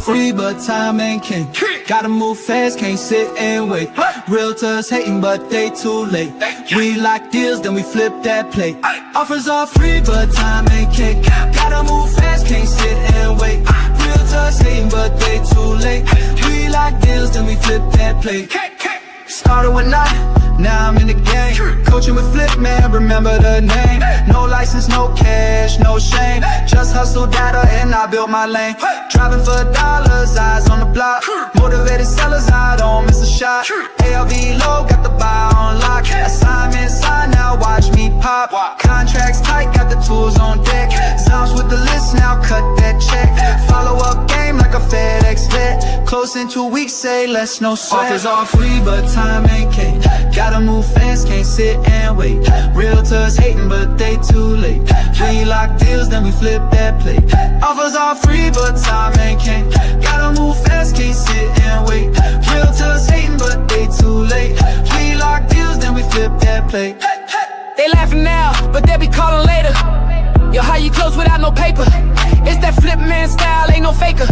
free, but time ain't king. Gotta move fast, can't sit and wait. Realtors hating, but they too late. We lock deals, then we flip that plate. Offers are free, but time ain't king. Gotta move fast, can't sit and wait. Realtors hating, but they too late. We lock deals, then we flip that plate. Started with nothing, now I'm in the game. Coaching with Flip, man, remember the name. No license, no cash, no shame. Just hustle data and I built my lane. Driving for dollars, eyes on the block. Motivated sellers, I don't miss a shot. ARV low, got the buy on lock. Assignment signed, now watch me pop. Contracts tight, got the tools on deck. Zounds with the list, now cut that check. Follow up game like a FedEx vet. Close in 2 weeks, say less, no sweat. Offers are free, but time ain't king. Gotta move fast, can't sit and wait. Realtors hating, but they too late. We lock deals, then we flip that plate. Offers are free, but time ain't king. Gotta move fast, can't sit and wait. Realtors hating, but they too late. We lock deals, then we flip that plate. They laughing now, but they'll be calling later. Yo, how you close without no paper? It's that flip man style, ain't no faker.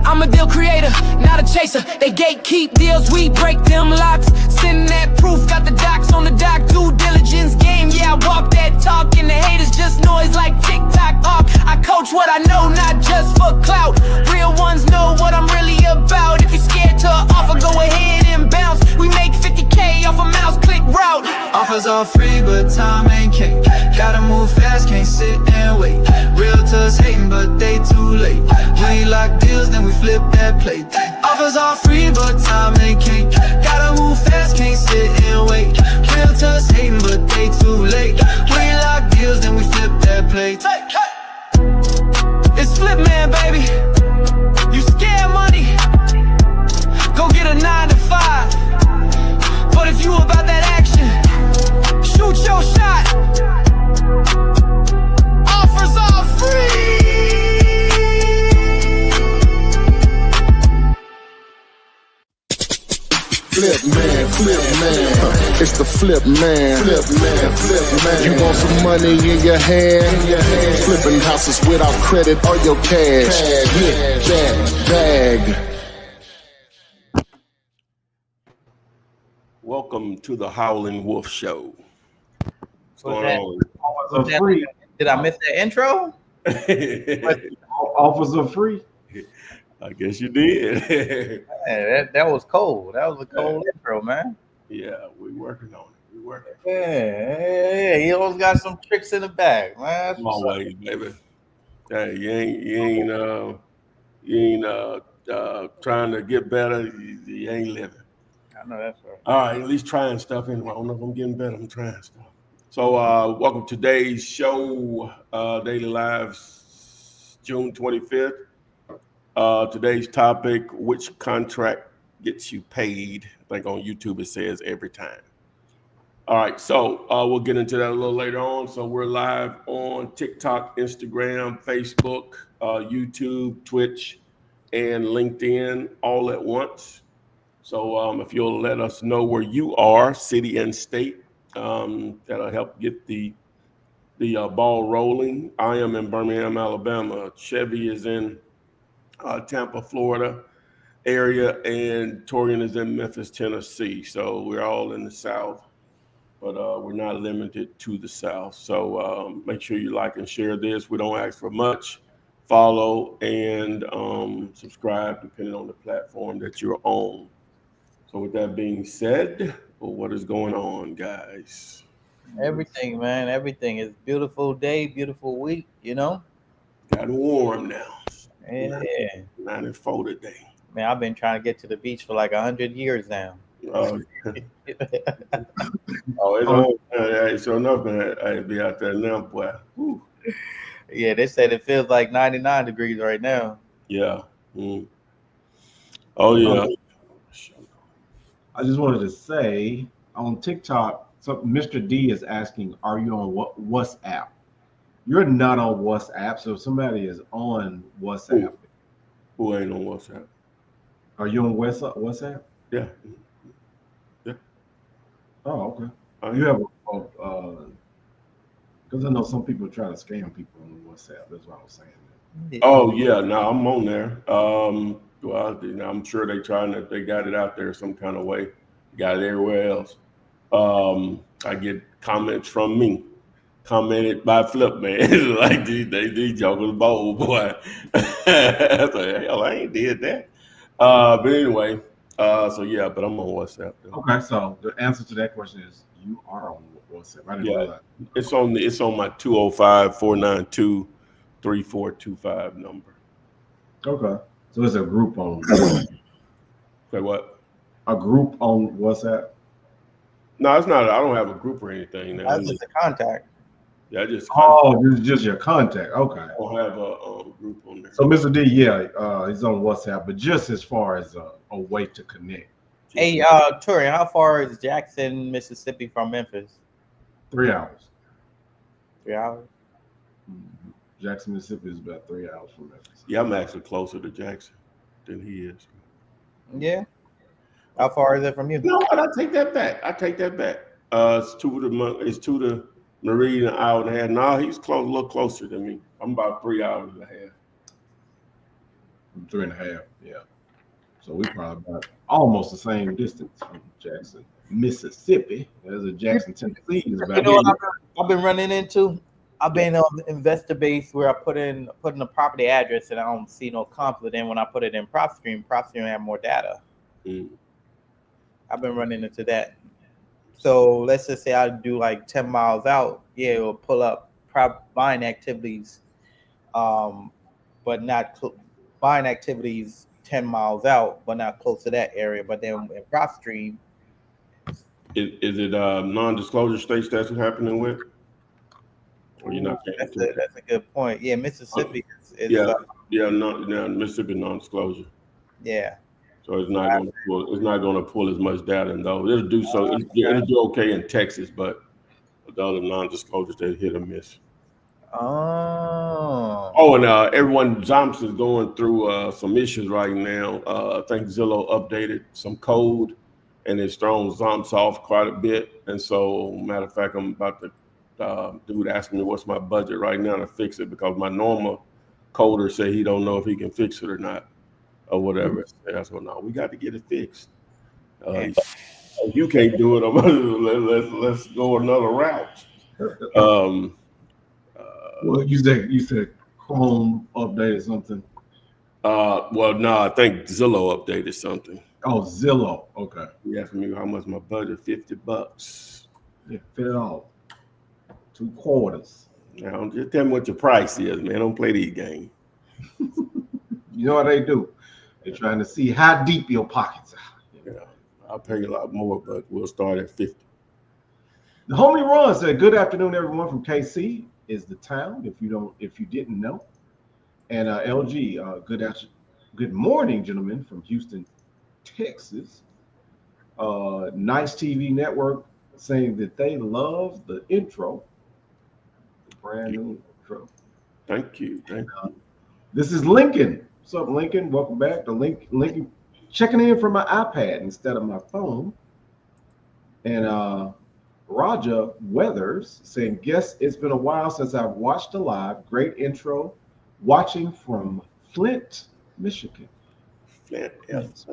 I'm a deal creator, not a chaser. They gatekeep deals, we break them locks. Send that proof, got the docs on the dock. Due diligence game, yeah, I walk that talk. And the haters just noise like TikTok off. I coach what I know, not just for clout. Real ones know what I'm really about. If you're scared to offer, go ahead and bounce. We make 50K off a mouse click route. Offers are free, but time ain't king. Gotta move fast, can't sit and wait. Realtors hating, but they too late. We lock deals, then we flip that plate. Offers are free, but time ain't king. Gotta move fast, can't sit and wait. Realtors hating, but they too late. We lock deals, then we flip that plate. It's Flip Man, baby. You scared money? Go get a 9 to 5. But if you about that action, shoot your shot. Offers are free. Flip man, it's the flip man. Flip man. You want some money in your hand? Flipping houses without credit or your cash. Get that bag. Welcome to the Howling Wolf Show. What's going on? Did I miss that intro? Offers are free. I guess you did. Man, that was cold. That was a cold intro, man. Yeah, we working on it. We working. Yeah. He always got some tricks in the bag, man. Come on, way, baby. Hey, you ain't trying to get better. You ain't living. I know that's right. All right, at least trying stuff anyway. I don't know if I'm getting better. I'm trying stuff. So, welcome to today's show, Daily Lives, June 25th. Today's topic: which contract gets you paid? I think on YouTube it says every time. All right, so we'll get into that a little later on. So we're live on TikTok, Instagram, Facebook, YouTube, Twitch, and LinkedIn all at once. So if you'll let us know where you are, city and state, that'll help get the ball rolling. I am in Birmingham, Alabama. Chevy is in Tampa, Florida area, and Torian is in Memphis, Tennessee. So we're all in the South, but we're not limited to the South. So make sure you like and share this. We don't ask for much. Follow and subscribe depending on the platform that you're on. So with that being said, what is going on, guys? Everything, man. Everything is beautiful day, beautiful week, you know? Got warm now. Yeah. 94 today. Man, I've been trying to get to the beach for like 100 years now. Oh, it's sure enough, man. I'd be out there now, boy. Whew. Yeah, they said it feels like 99 degrees right now. Yeah. Mm. Oh, yeah. I just wanted to say on TikTok, so Mr. D is asking, are you on WhatsApp? You're not on WhatsApp, so if somebody is on WhatsApp. Who ain't on WhatsApp? Are you on WhatsApp? Yeah. Yeah. Oh, okay. You have because I know some people try to scam people on WhatsApp. That's what I was saying. Oh, yeah. No, I'm on there. Well, I'm sure they got it out there some kind of way. Got it everywhere else. I get comments from me, commented by Flip Man, like these jokers bold, boy. I said, hell, I ain't did that. But anyway, so yeah, but I'm on WhatsApp though. Okay, so the answer to that question is you are on WhatsApp. I didn't Yeah, realize. it's on my 205-492-3425 number. Okay, so it's a group on Say what? a group on WhatsApp. No, it's not. I don't have a group or anything now. That's just a contact. Yeah, I just Oh, this is just your contact. Okay. I don't have a group on there. So Mr. D, yeah, he's on WhatsApp, but just as far as a way to connect. Hey, Tori, how far is Jackson, Mississippi from Memphis? 3 hours. 3 hours. Mhm. Jackson, Mississippi is about 3 hours from Memphis. Yeah, I'm actually closer to Jackson than he is. Yeah. How far is it from you? You know what? I take that back. It's to the Marine, an hour and a half. No, he's a little closer than me. I'm about 3 hours and a half. 3.5, yeah. So we probably about almost the same distance from Jackson, Mississippi. As a Jackson, Tennessee is about. You know what I've been running into? I've been on the investor base where I put in the property address and I don't see no conflict. And when I put it in PropStream have more data. Mm. I've been running into that. So let's just say I do like 10 miles out. Yeah, it'll pull up buying activities, but not buying activities 10 miles out, but not close to that area. But then in PropStream, Is it non-disclosure states that's happening with? Or you're not paying attention? that's a good point. Yeah, Mississippi is Mississippi non-disclosure. yeah. So it's not going to pull as much data in those. It'll do so. It'll do okay in Texas, but the other non-disclosures they hit or miss. Oh, And everyone, Zomps is going through some issues right now. I think Zillow updated some code, and it's thrown Zomps off quite a bit. And so, matter of fact, I'm about to dude asking me what's my budget right now to fix it because my normal coder said he don't know if he can fix it or not. Or whatever. So no, we got to get it fixed. If you can't do it, let's go another route. Well, you said Chrome updated something. Well, no, I think Zillow updated something. Oh, Zillow. Okay. You asked me how much my budget? $50. Yeah, fit it off. 2 quarters. Now, just tell me what your price is, man. Don't play these games. You know what they do? They're trying to see how deep your pockets are. Yeah, I'll pay you a lot more, but we'll start at 50. The homie Ron said, "Good afternoon, everyone from KC is the town. If you didn't know." And LG, good morning, gentlemen, from Houston, Texas. Nice TV Network saying that they love the intro, the brand new intro. Thank you. This is Lincoln. What's up, Lincoln? Welcome back to Lincoln. Checking in from my iPad instead of my phone. And Raja Weathers saying, "Guess it's been a while since I've watched a live. Great intro. Watching from Flint, Michigan." Flint, Flint.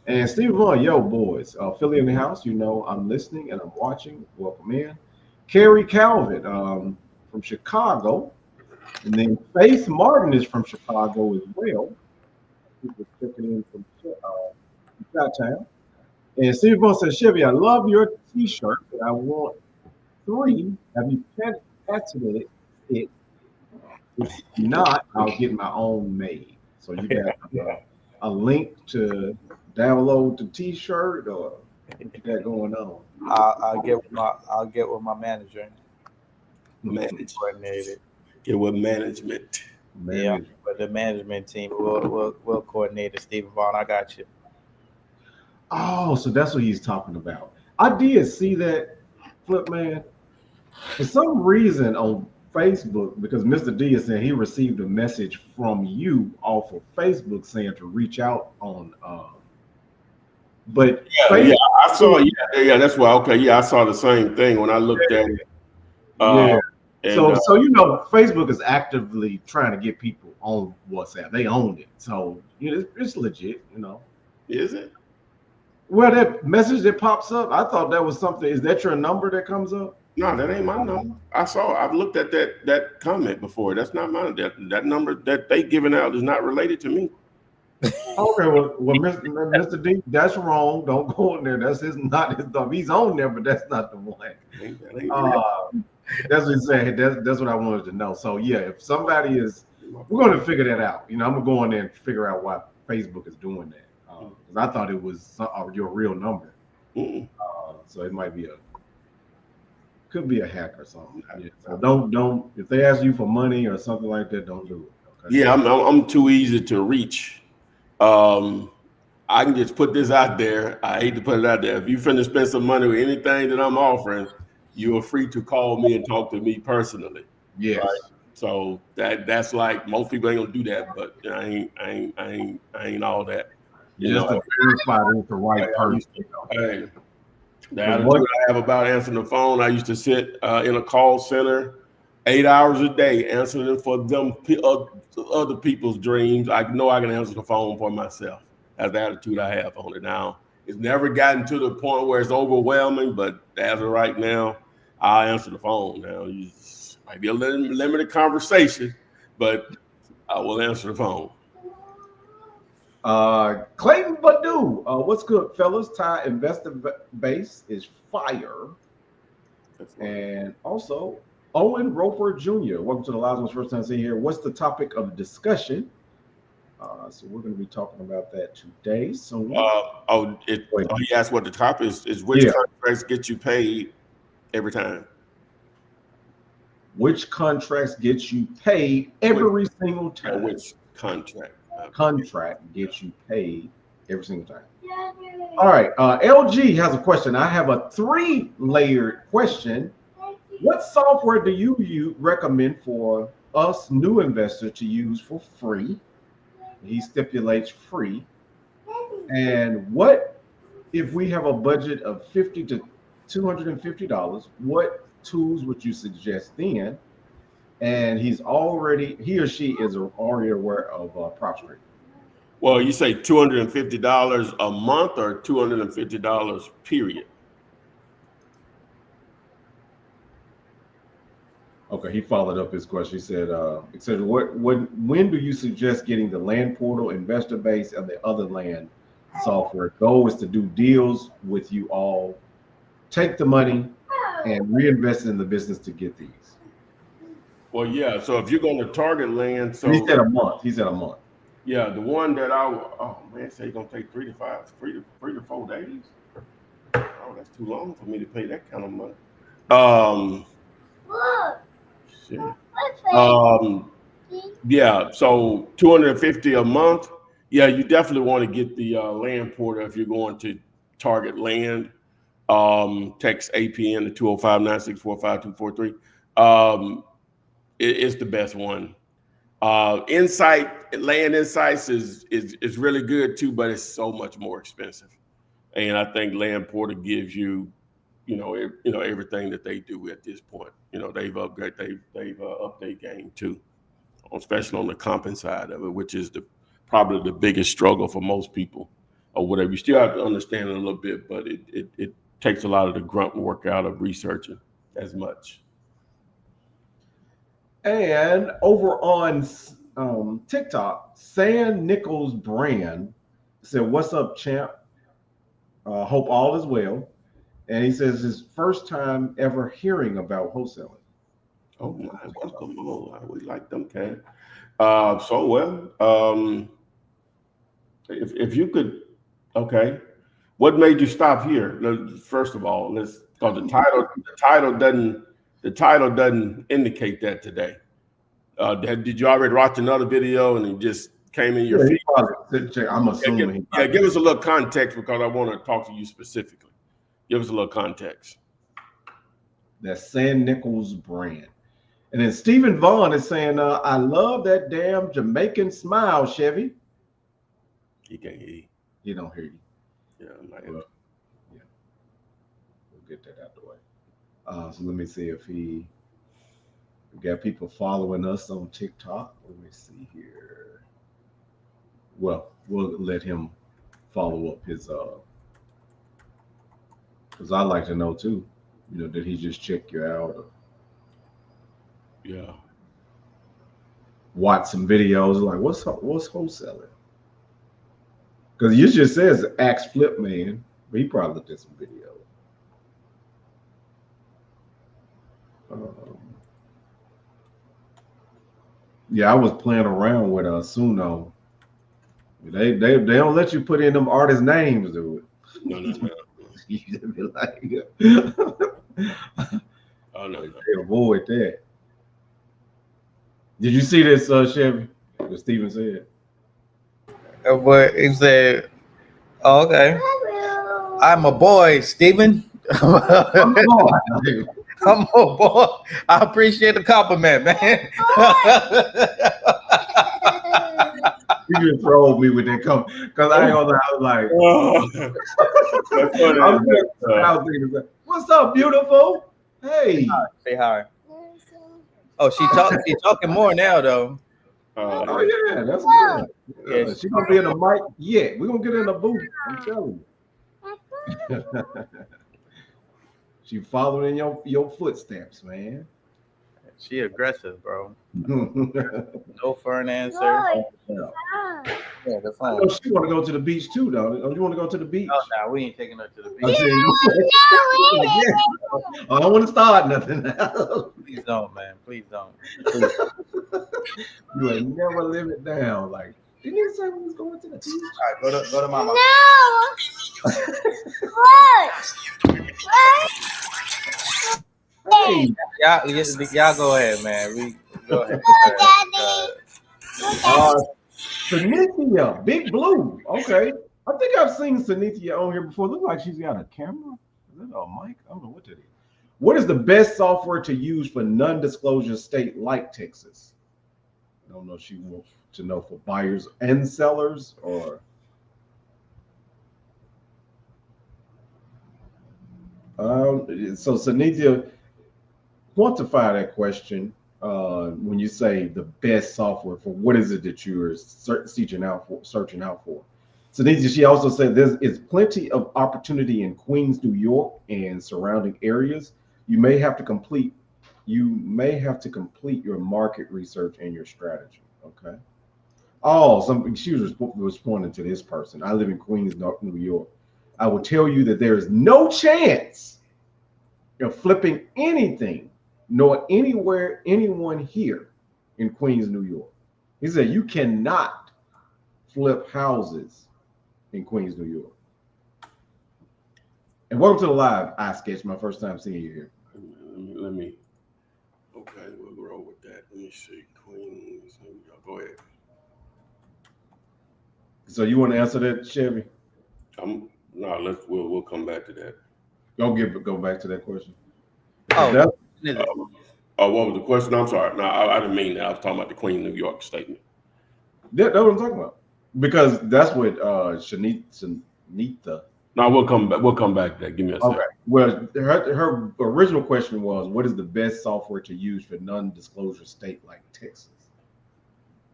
And Steve Vaughn, yo, boys. Philly in the house. You know I'm listening and I'm watching. Welcome in. Carrie Calvin from Chicago. And then Faith Martin is from Chicago as well. He was checking in from Chi-Town. And Steve Vaughn says, "Chevy, I love your T-shirt, but I want 3. Have you patented it? If not, I'll get my own made." So you got a link to download the T-shirt, or what you got going on? I'll get with my manager. Coordinated. Get with management. Yeah, but the management team will coordinate it. Stephen Vaughn, I got you. Oh, so that's what he's talking about. I did see that, Flip Man. For some reason on Facebook, because Mr. D is saying he received a message from you off of Facebook saying to reach out on. But yeah, I saw. Yeah, that's why. Okay, yeah, I saw the same thing when I looked at it. And So you know, Facebook is actively trying to get people on WhatsApp. They own it, so you know it's legit. You know, is it? well, that message that pops up, I thought that was something. Is that your number that comes up? No, that ain't my number. I've looked at that comment before. That's not mine. That number that they giving out is not related to me. Okay, well, Mr. D, that's wrong. Don't go in there. That's not his number. He's on there, but that's not the one. That ain't real. That's what he said. That's what I wanted to know. So yeah, if somebody is, we're going to figure that out. You know, I'm gonna go in there and figure out why Facebook is doing that. 'Cause I thought it was your real number. So it might be could be a hack or something. Yeah. So don't if they ask you for money or something like that, don't do it. Okay? Yeah, I'm too easy to reach. I can just put this out there. I hate to put it out there. If you finna spend some money with anything that I'm offering, you are free to call me and talk to me personally. Yes. Right? So that's like most people ain't gonna do that, but I ain't all that. Just to verify it's the right person. Hey, the attitude I have about answering the phone, I used to sit in a call center 8 hours a day answering for them other people's dreams. I know I can answer the phone for myself. That's the attitude I have on it now. It's never gotten to the point where it's overwhelming, but as of right now, I'll answer the phone. Now, it might be a limited conversation, but I will answer the phone. Clayton Badu, what's good, fellas? Thai investor base is fire. And also, Owen Roper Jr., welcome to the Lives First Time seeing here. What's the topic of discussion? So we're going to be talking about that today. So he asked what the topic is which contracts get you paid every time? Which contracts get you paid every single time? Which contract? Contract gets you paid every single time. All right. LG has a question. I have a 3-layered question. What software do you recommend for us new investors to use for free? He stipulates free. And what if we have a budget of $50 to $250? What tools would you suggest then? And he or she is already aware of PropStream. Well, you say $250 a month or $250 period? Okay, he followed up his question. He said, when do you suggest getting the land portal, investor base, and the other land software? Goal is to do deals with you all, take the money, and reinvest in the business to get these. Well, yeah. So if you're going to target land, so he said a month. Yeah, the one that say it's gonna take 3 to 4 days. Oh, that's too long for me to pay that kind of money. Shit. Yeah, so 250 a month. Yeah, you definitely want to get the land portal if you're going to target land. Text APN to 205-964-5243. It's the best one. Land Insights is really good too, but it's so much more expensive. And I think Land Portal gives you, everything that they do at this point. They've update game too, especially on the comping side of it, which is probably the biggest struggle for most people, or whatever. You still have to understand it a little bit, but it takes a lot of the grunt work out of researching as much. And over on TikTok, San Nichols Brand said, "What's up, champ? Hope all is well." And he says his first time ever hearing about wholesaling. Oh my, welcome on. We like them, Ken. If you could, okay. What made you stop here? First of all, because the title doesn't indicate that today. Did you already watch another video and it just came in your feed? I'm assuming. Give us a little context because I want to talk to you specifically. Give us a little context. That's San Nichols Brand. And then Stephen Vaughn is saying, I love that damn Jamaican smile, Chevy. He can't hear you. He don't hear you. Yeah, We'll get that out the way. So let me see if he. We got people following us on TikTok. Let me see here. Well, we'll let him follow up his because I'd like to know too. Did he just check you out or Yeah. watch some videos? Like, what's wholesaling? Because you just says Axe Flip Man, but he probably looked at some videos. Yeah, I was playing around with Suno. They don't let you put in them artist names, dude. No. You should be like, Oh no. they avoid that. Did you see this, Chevy? What Steven said. But he said, oh, okay. I'm a boy, Stephen. I'm a boy. I appreciate the compliment, man. You just trolled me with that comment because I ain't gonna lie, I was like, That's funny. I was thinking, what's up, beautiful? Hey. Say hi. Oh, she's talking more now though. Oh yeah, that's good. Yeah, She's gonna be in the mic. Yeah, we're gonna get in the booth. I'm telling you. She following in your footsteps, man. she aggressive, bro. Yeah. No fern answer. Yeah, the I phone. know she want to go to the beach too, though. Don't you want to go to the beach? Oh, no, we ain't taking her to the I beach. said, I don't want to start nothing. Please don't, man. Please don't. You ain't never live it down. Like, didn't you say we was going to the beach? All right, go to mama. Hey, Y'all go ahead, man. We go ahead. Sanithia, Big Blue. Okay. I think I've seen Sanithia on here before. Look like she's got a camera. Is that a mic? I don't know what that is. What is the best software to use for non-disclosure state like Texas? I don't know if she wants to know for buyers and sellers or so Sanithia, quantify that question when you say the best software for what is it that you're searching out for. So she also said there is plenty of opportunity in Queens, New York, and surrounding areas. You may have to complete your market research and your strategy. Okay. Oh, she was responding to this person. I live in Queens, New York. I will tell you that there is no chance of flipping anything, nor anyone here in Queens, New York. He said you cannot flip houses in Queens, New York. And welcome to the live iSketch. My first time seeing you here. Let me. Okay, we'll roll with that. Let me see. Queens. Go ahead. So you want to answer that, Chevy? No, we'll come back to that. Go back to that question. Oh, what was the question? I'm sorry. No, I didn't mean that. I was talking about the Queen New York statement. That's what I'm talking about. Because that's what Shanita. No, we'll come back. We'll come back to that. Give me a second. Well, her original question was, what is the best software to use for non-disclosure state like Texas?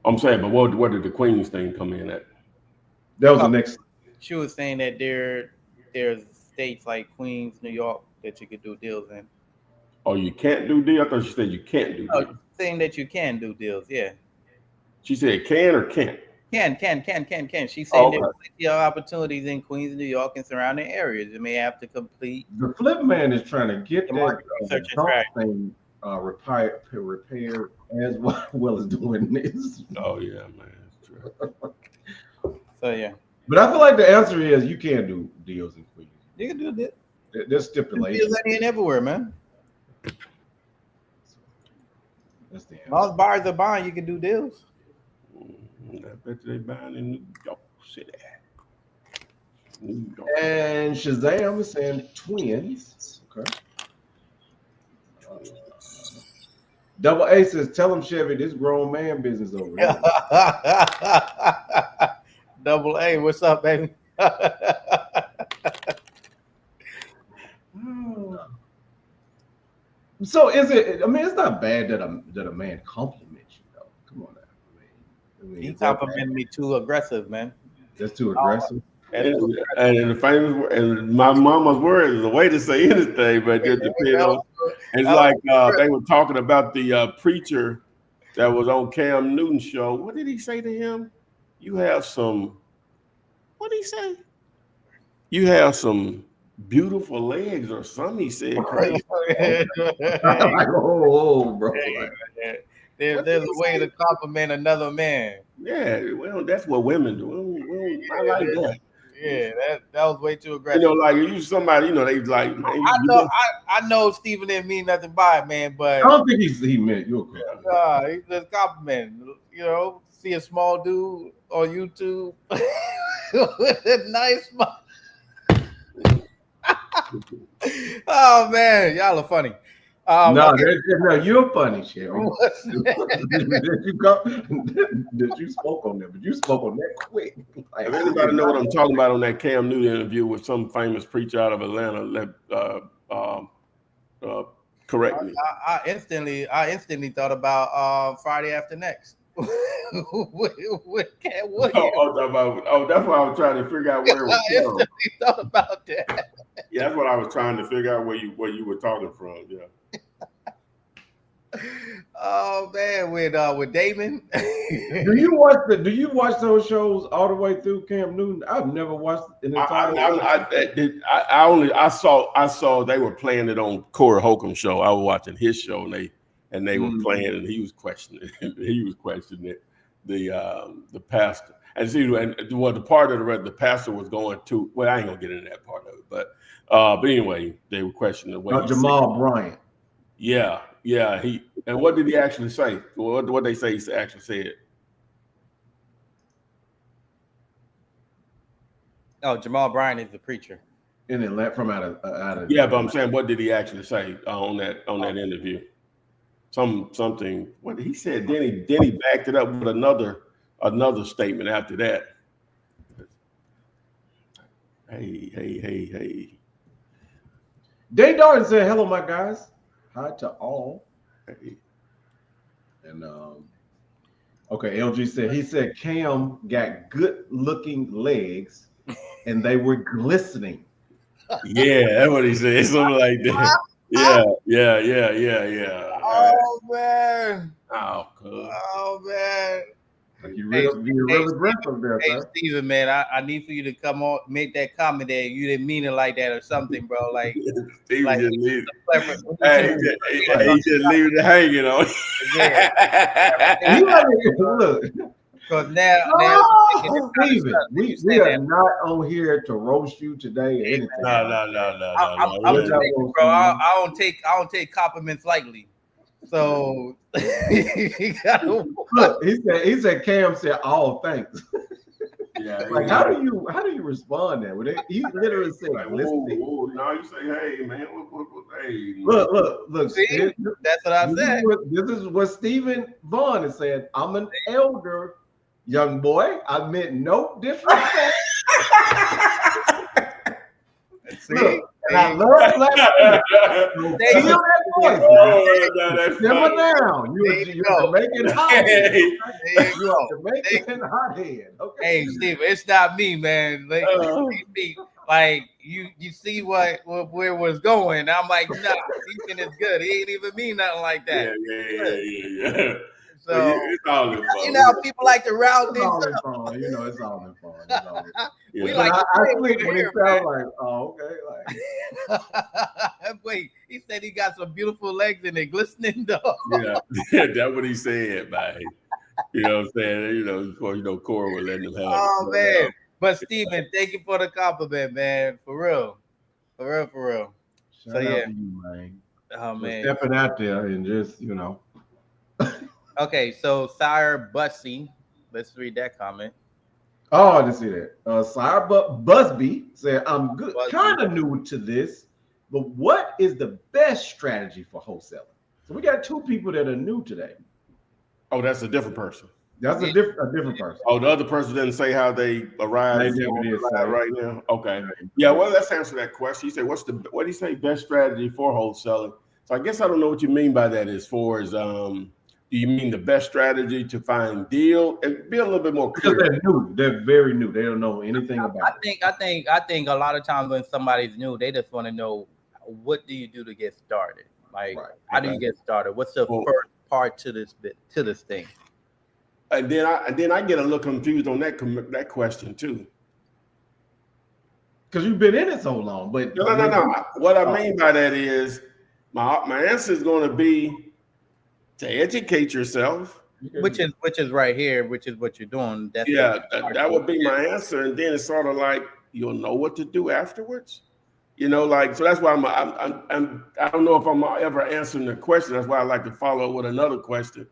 I'm saying, but what did the Queens thing come in at? That was the next. She was saying that there's states like Queens, New York that you could do deals in. Oh, you can't do deals? I thought she said you can't do deals. Saying that you can do deals, yeah. She said can or can't? Can. She's saying there's plenty of opportunities in Queens, New York, and surrounding areas. You may have to complete. The flip man is trying to get that thing repaired as well as doing this. Oh yeah, man. That's true. So yeah. But I feel like the answer is you can't do deals in Queens. You can do that. There's stipulations. Deals ain't everywhere, man. That's the answer. As long as buyers are buying, you can do deals. I bet they buying in New York City. New York. And Shazam is saying twins. Okay. Double A says, tell him, Chevy, this grown man business over here. Double A, what's up, baby? So is it? I mean, it's not bad that a man compliments you, though. Come on now. I mean, He is that complimented me too aggressive, man. that's too aggressive? That's too And the famous and my mama's word is a way to say anything, but just depend on. It's like they were talking about the preacher that was on Cam Newton's show. What did he say to him? You have some. What did he say? You have some beautiful legs or something. He said crazy. Like, oh, bro. Like, There's a way to compliment another man. Yeah, well, that's what women do. I like that. Yeah, that was way too You aggressive. know, like you somebody, you know, they like, man, I know Steven didn't mean nothing by it, man, but I don't think he meant you. he's just complimenting. You know, see a small dude on YouTube with a nice smile. Oh man, y'all are funny. No, okay. no, you're funny, Sherry. What's That you spoke on that, but you spoke on that quick. Like, if anybody know what I'm talking about on that Cam Newton interview with some famous preacher out of Atlanta, correct me. I instantly thought about Friday After Next. That's why I was trying to figure out where it was from. I instantly thought about that. Yeah, that's what I was trying to figure out where you were talking from. Yeah. Oh man, with Damon. Do you watch those shows all the way through, Cam Newton? I've never watched an entire. I saw they were playing it on Corey Holcomb's show. I was watching his show and they were playing and he was questioning it. The pastor and see and the part of the pastor was going to. Well, I ain't gonna get into that part of it, but anyway, they were questioning the way Jamal Bryant. Yeah. And what did he actually say? What they say he actually said? Oh, Jamal Bryant is the preacher. In Atlanta, from out of. Yeah, but I'm saying, what did he actually say on that interview? Something. What he said? Then he backed it up with another statement after that. Hey. Dave Darden said, "Hello, my guys. Hi to all." Hey. And okay, LG said Cam got good looking legs and they were glistening. Yeah, that's what he said. Something like that. Yeah. Oh man. Oh man. You really aggressive there, Hey, sir. Steven, man, I need for you to come on, make that comment there. You didn't mean it like that or something, bro. Like, Steve like just leave. Hey, He just leave it hanging on. Look, because now Steven, we are not on here to roast you today or anything. No. I'm just saying, bro. I don't take compliments lightly. So he look, he said Cam said, "Oh, thanks." Yeah. Like, how do you respond then? He literally said, Like, "Glistening." no, you say, "Hey, man, hey." Look. See? That's what I said. This is what Stephen Vaughn has said. I'm an elder young boy. I meant no disrespect. See? Look, and I love black people. Feel that voice. Simmer down. You're Jamaican hothead. You are Jamaican hothead. Okay. Hey, Steve, it's not me, man. Like you see where it was going. I'm like, nah, Ethan is good. He ain't even mean nothing like that. Yeah. So it's all in fun. you know how people like to round things up. It's all in fun. Yeah. We like I think when it sounds like, oh, okay, like. Wait, he said he got some beautiful legs and they're glistening though. Yeah, that's what he said, man. You know what I'm saying? You know, Cora would let him have it. Oh man. But Steven, thank you for the compliment, man. For real. Shout out to you, man. Oh man. Stepping out there and just, Okay, so Sire Bussy, let's read that comment. Oh, I didn't see that. Sire Busby said, "I'm good, kind of new to this, but what is the best strategy for wholesaling?" So we got two people that are new today. Oh, that's a different person. That's a different person. Oh, the other person didn't say how they arrived right now. Okay. Yeah, well, let's answer that question. He said, what do you say best strategy for wholesaling? So I guess I don't know what you mean by that. As far as do you mean the best strategy to find deal and be a little bit more Because clear? they're new. They're very new. They don't know anything about I think a lot of times when somebody's new, they just want to know what do you do to get started. Like, Right. how do you get started? What's the Well, first part to this thing? and then I get a little confused on that question too. Because you've been in it so long. But No. What I mean by that is my answer is going to be to educate yourself. Which is right here, which is what you're doing. That's Yeah, that would be my answer. And then it's sort of like you'll know what to do afterwards. Like so. That's why I don't know if I'm ever answering the question. That's why I like to follow with another question.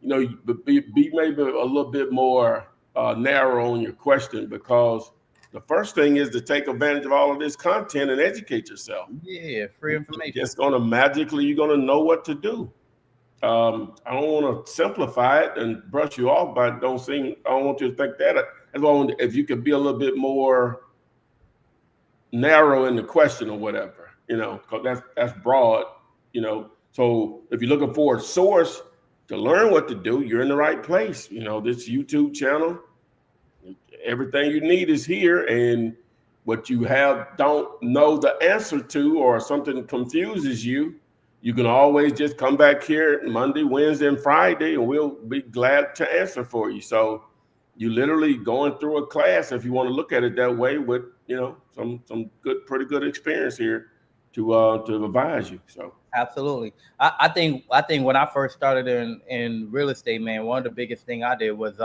Be maybe a little bit more narrow on your question, because the first thing is to take advantage of all of this content and educate yourself. Yeah, free information. It's going to magically, you're going to know what to do. I don't want to simplify it and brush you off, but I don't want you to think that. That's why if you could be a little bit more narrow in the question or whatever, because that's broad, So if you're looking for a source to learn what to do, you're in the right place. This YouTube channel, everything you need is here, and what you don't know the answer to, or something confuses you, you can always just come back here Monday, Wednesday, and Friday, and we'll be glad to answer for you. So you literally going through a class, if you want to look at it that way, with some pretty good experience here to advise you. So Absolutely. I think when I first started in real estate, man, one of the biggest thing I did was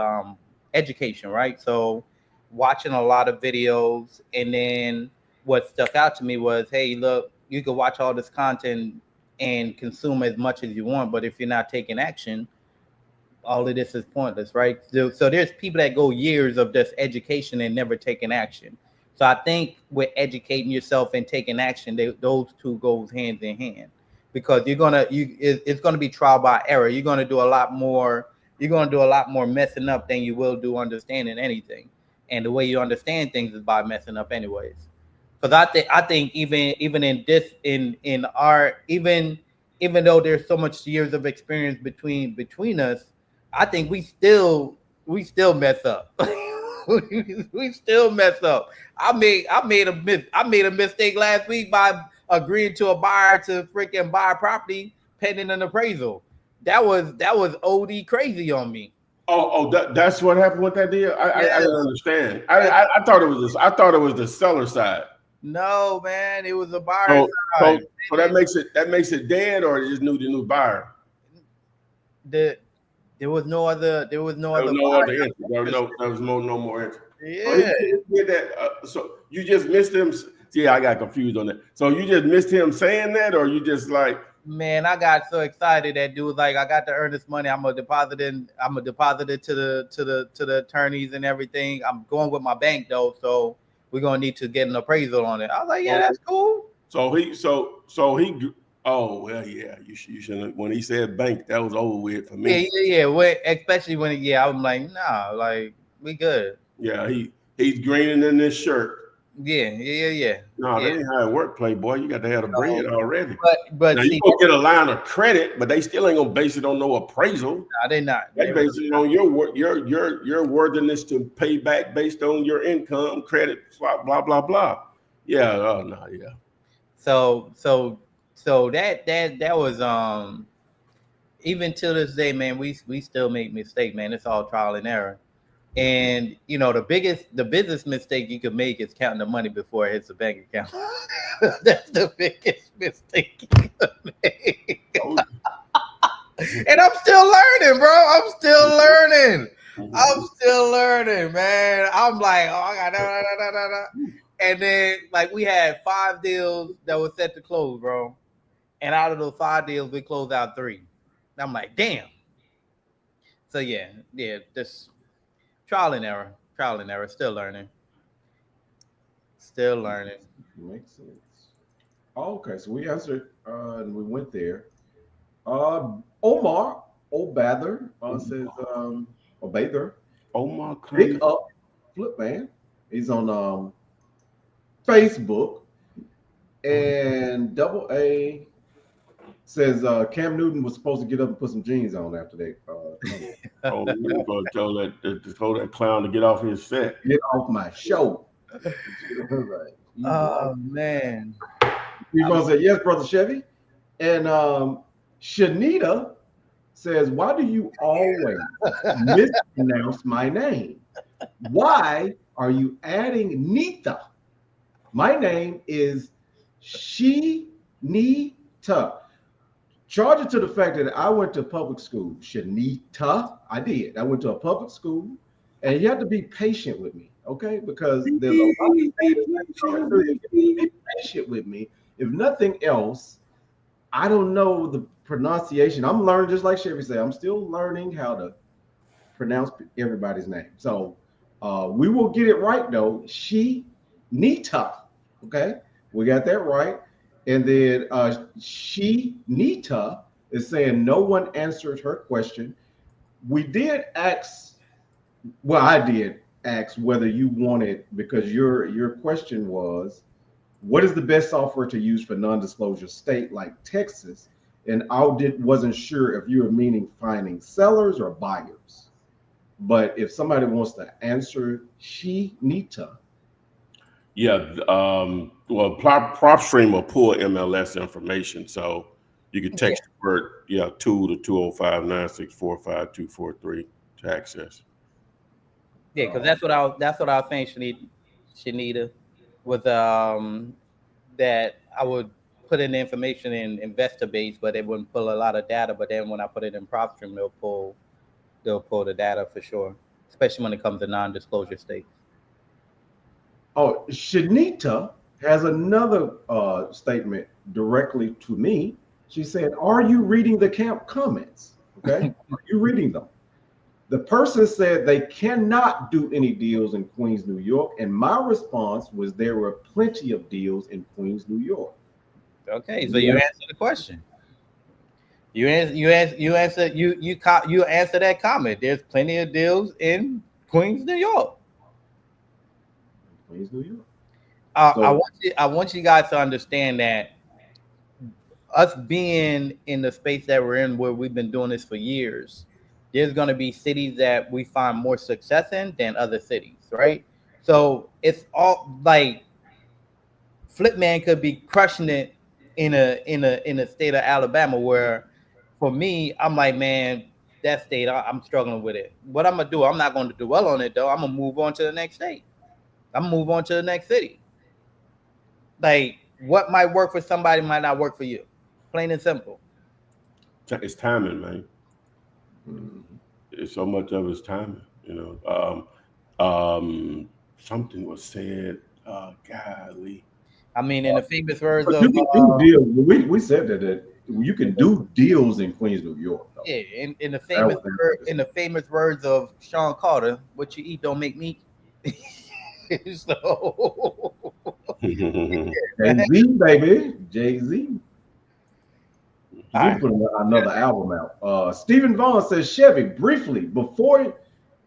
education, right? So watching a lot of videos, and then what stuck out to me was, hey, look, you can watch all this content and consume as much as you want, but if you're not taking action, all of this is pointless, right? So there's people that go years of just education and never taking action. So I think with educating yourself and taking action, those two goes hand in hand, because it's gonna be trial by error. You're gonna do a lot more messing up than you will do understanding anything. And the way you understand things is by messing up anyways. Because I think even in this in our even though there's so much years of experience between us, I think we still mess up. we still mess up. I made a mistake last week by agreeing to a buyer to freaking buy a property pending an appraisal. That was OD crazy on me. That's what happened with that deal. I didn't understand. I thought it was the seller side. No, man, it was a buyer side. So that makes it dead, or just the new buyer. There was no other. There was no other entry. There was no more entry. Yeah. So he did that. So you just missed him. Yeah, I got confused on that. So you just missed him saying that, or you just like? Man, I got so excited that dude was like, I got to earn this money. I'm gonna deposit it to the attorneys and everything. I'm going with my bank though, so we're gonna need to get an appraisal on it. I was like, yeah, that's cool. So he. Oh well, yeah. You shouldn't. When he said bank, that was over with for me. Yeah. Especially when I'm like, nah, like we good. Yeah, he's greening in this shirt. Yeah. No, that ain't how it work, Playboy. You got to have the bread already. But now, see, you gonna get a line of credit, but they still ain't gonna base it on no appraisal. No, they not. They base it on your worthiness to pay back based on your income, credit, blah blah blah. Yeah. Oh no. Yeah. So that was even till this day, man. We still make mistakes, man. It's all trial and error. And the biggest mistake you could make is counting the money before it hits the bank account. That's the biggest mistake you could make. And I'm still learning, bro. I'm still learning, man. I'm like, oh, I got da. And then like we had 5 deals that were set to close, bro. And out of those 5 deals, we closed out 3. And I'm like, damn. So yeah, just trial and error, still learning. Makes sense. Okay, so we answered and we went there. Omar Obather says Obather. Omar Big Up Flip Man. He's on Facebook. And Double A says Cam Newton was supposed to get up and put some jeans on after that. Oh, we were going to tell that clown to get off his set. Get off my show. Oh man. People said, yes, Brother Chevy. And Shanita says, why do you always mispronounce my name? Why are you adding Nita? My name is Shanita. Charge it to the fact that I went to public school. Shanita, I did. I went to a public school, and you have to be patient with me, okay? Because there's a lot of things. Be patient with me. If nothing else, I don't know the pronunciation. I'm learning, just like Chevy said, I'm still learning how to pronounce everybody's name. So we will get it right, though. Shanita, okay? We got that right. And then Nita is saying no one answered her question. We did ask, well, I did ask whether you wanted, because your question was, what is the best software to use for non-disclosure state like Texas? And I wasn't sure if you were meaning finding sellers or buyers. But if somebody wants to answer Nita. Yeah, well, PropStream will pull MLS information, so you can text the word 2 to 205-964-5243 to access. Yeah, because that's what I was saying, Shanita, was that I would put in the information in investor base, but it wouldn't pull a lot of data. But then when I put it in PropStream, they'll pull the data for sure, especially when it comes to non-disclosure states. Oh, Shanita has another statement directly to me. She said, are you reading the camp comments? Okay, are you reading them? The person said they cannot do any deals in Queens, New York. And my response was there were plenty of deals in Queens, New York. Okay, so you answered the question. You answer that comment. There's plenty of deals in Queens, New York. Queens, New York. I want you guys to understand that us being in the space that we're in, where we've been doing this for years, there's going to be cities that we find more success in than other cities, right? So it's all like Flipman could be crushing it in a state of Alabama, where for me, I'm like, man, that state, I'm struggling with it. What I'm gonna do? I'm not going to dwell on it though. I'm gonna move on to the next state. I'm gonna move on to the next city. Like what might work for somebody might not work for you. Plain and simple. It's timing, man. Mm-hmm. It's so much of it's timing, something was said, golly. I mean, in the famous words But of you can do deals. We said that you can do deals in Queens, New York. Though. Yeah, in the famous words of Sean Carter, what you eat don't make meat. So Jay-Z, baby. Jay-Z. Right. Put another album out. Stephen Vaughn says, Chevy, briefly, before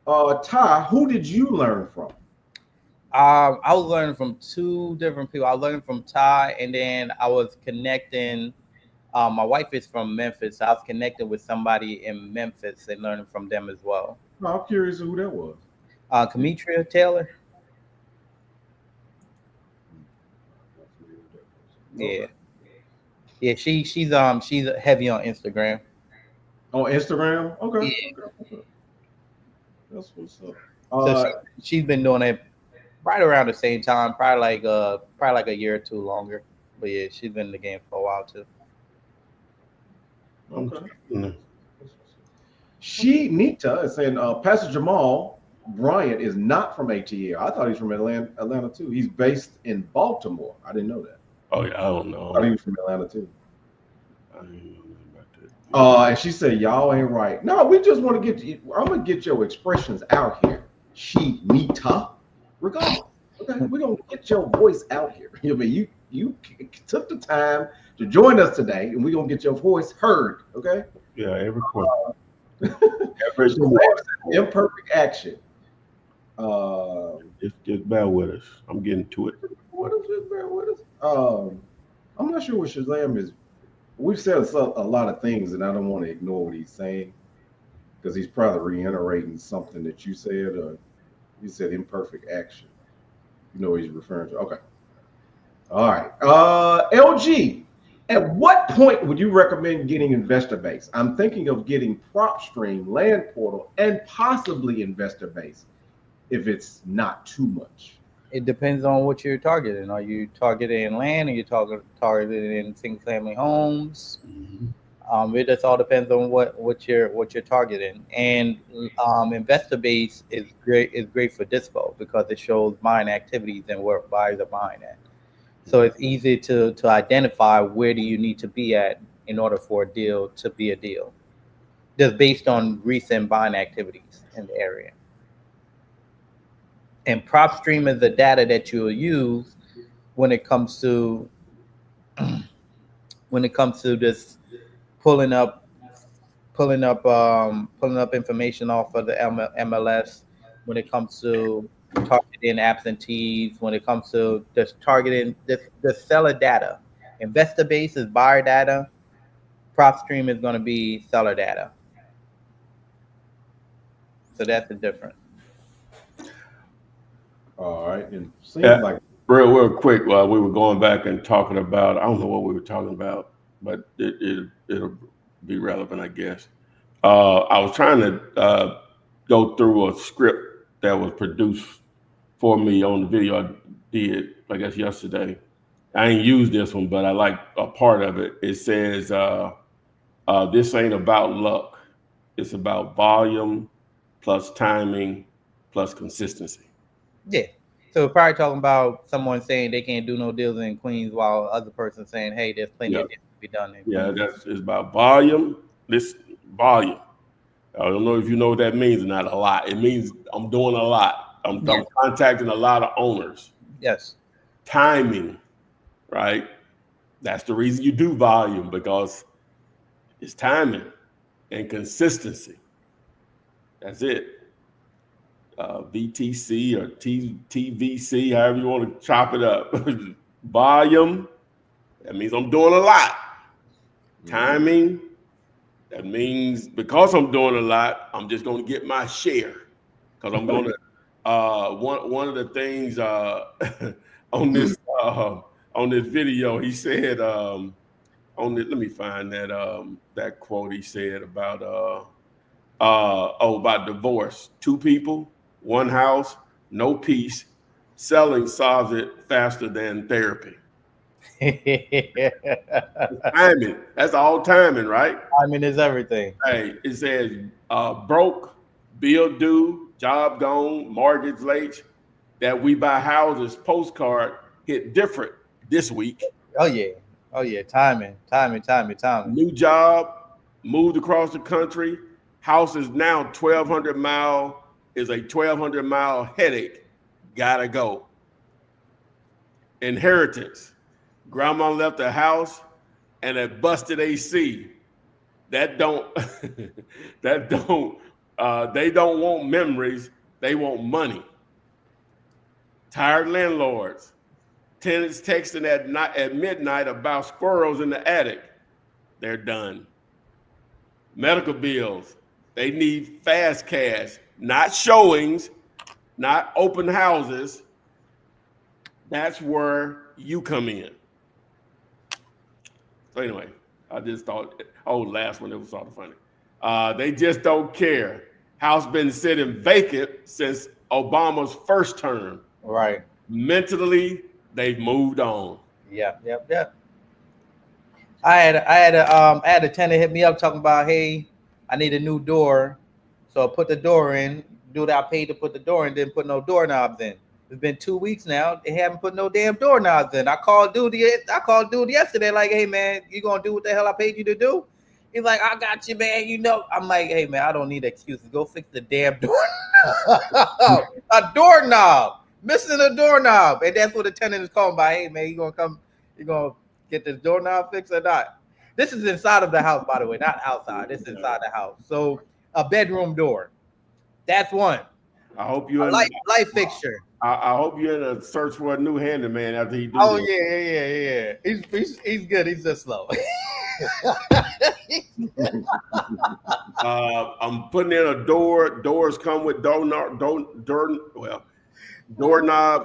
Ty, who did you learn from? I was learning from two different people. I learned from Ty, and then I was connecting. My wife is from Memphis. So I was connected with somebody in Memphis and learning from them as well. I'm curious who that was. Kametria Taylor. Yeah. Yeah, she's heavy on Instagram. On Instagram? Okay. Yeah. Okay. That's what's up. So she's been doing it right around the same time, probably like a year or two longer. But yeah, she's been in the game for a while too. Okay. Nita is saying Pastor Jamal Bryant is not from ATL. I thought he's from Atlanta too. He's based in Baltimore. I didn't know that. Oh yeah, I don't know. I thought he was from Atlanta too. I didn't know nothing about that. And she said, y'all ain't right. No, we just want to get you. I'm gonna get your expressions out here. Nita, regardless. Okay, we're gonna get your voice out here. I mean, you took the time to join us today, and we're gonna get your voice heard. Okay. Yeah, every quarter. Imperfect action. Just bear with us. I'm getting to it. What is it? Bear with us. I'm not sure what Shazam is we've said a lot of things, and I don't want to ignore what he's saying because he's probably reiterating something that you said, or he said imperfect action. You know what he's referring to. Okay. All right. LG, at what point would you recommend getting investor base? I'm thinking of getting PropStream, Land Portal, and possibly investor base if it's not too much. It depends on what you're targeting. Are you targeting land? Are you targeting single family homes? It just all depends on what you're targeting. And investor base is great for dispo because it shows buying activities and where buyers are buying at. So it's easy to identify where do you need to be at in order for a deal to be a deal, just based on recent buying activities in the area. And PropStream is the data that you'll use when it comes to this pulling up information off of the MLS, when it comes to targeting absentees, when it comes to just targeting the seller data. Investor base is buyer data. PropStream is going to be seller data. So that's the difference. All right. And seems like real quick, while we were going back and talking about, I don't know what we were talking about, but it'll be relevant, I guess. I was trying to go through a script that was produced for me on the video I did, I guess, yesterday. I ain't used this one, but I like a part of it. It says, this ain't about luck. It's about volume plus timing plus consistency. Yeah. So we're probably talking about someone saying they can't do no deals in Queens while other person saying, hey, there's plenty of deals to be done in Queens. It's about volume. This volume. I don't know if you know what that means. Not a lot. It means I'm doing a lot. I'm contacting a lot of owners. Yes. Timing, right? That's the reason you do volume, because it's timing and consistency. That's it. VTC or TVC, however you want to chop it up. Volume, that means I'm doing a lot. Timing, that means because I'm doing a lot, I'm just going to get my share. Because I'm going to, one of the things on this video, he said, let me find that quote he said about about divorce. 2 people, 1 house, no peace. Selling solves it faster than therapy. Timing. That's all timing, right? Timing is everything. Hey, it says broke, bill due, job gone, mortgage late. That we buy houses postcard hit different this week. Oh yeah. Timing. New job, moved across the country. House is now 1,200 mile. Is a 1,200 mile headache. Gotta go. Inheritance. Grandma left the house and a busted AC. They don't want memories. They want money. Tired landlords. Tenants texting at midnight about squirrels in the attic. They're done. Medical bills. They need fast cash, not showings, not open houses. That's where you come in. So anyway, I just thought, last one, it was sort of funny. They just don't care. House been sitting vacant since Obama's first term. Right. Mentally, they've moved on. Yep. I had a tenant hit me up talking about, hey, I need a new door. So I put the door in. Dude, I paid to put the door in, didn't put no doorknobs in. It's been 2 weeks now. They haven't put no damn doorknobs in. I called dude yesterday, like, hey man, you gonna do what the hell I paid you to do? He's like, I got you, man. You know, I'm like, hey man, I don't need excuses. Go fix the damn doorknob. A doorknob. Missing a doorknob. And that's what the tenant is calling by. Hey man, you gonna get this doorknob fixed or not? This is inside of the house, by the way, not outside. This is inside the house. So a bedroom door. That's one. I hope you light fixture. I hope you're in a search for a new handyman after he do. Oh this. Yeah. He's good. He's just slow. I'm putting in a door. Doors come with doorknobs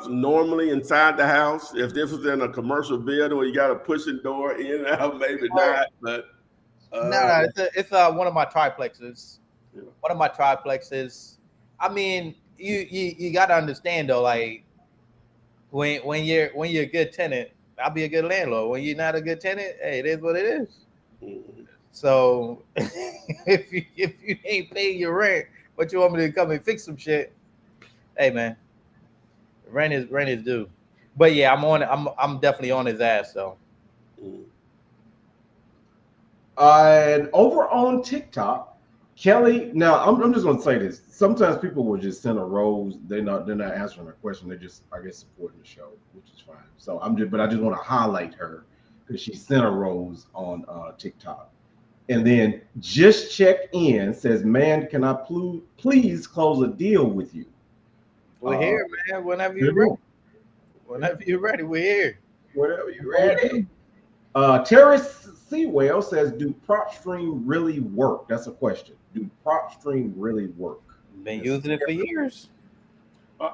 normally inside the house. If this was in a commercial building where you got a pushing door in and out, maybe not. But no, it's one of my triplexes. Yeah. One of my triplexes. I mean, you got to understand though, like when you're a good tenant, I'll be a good landlord. When you're not a good tenant, hey, it is what it is. Mhm. So if you ain't paying your rent, but you want me to come and fix some shit, hey man, rent is due. But yeah, I'm definitely on his ass though. Mhm. And over on TikTok, Kelly. Now I'm just gonna say this. Sometimes people will just send a rose. They're not answering a question. They're just, I guess, supporting the show, which is fine. So but I just want to highlight her because she sent a rose on TikTok. And then just check in says, "Man, can I please close a deal with you?" We're here, man. Whenever you're Good ready. deal. Whenever you're ready, we're here. Whatever you ready. Terry Sewell says, "Do prop stream really work?" That's a question. Do prop stream really work? Been using it for years.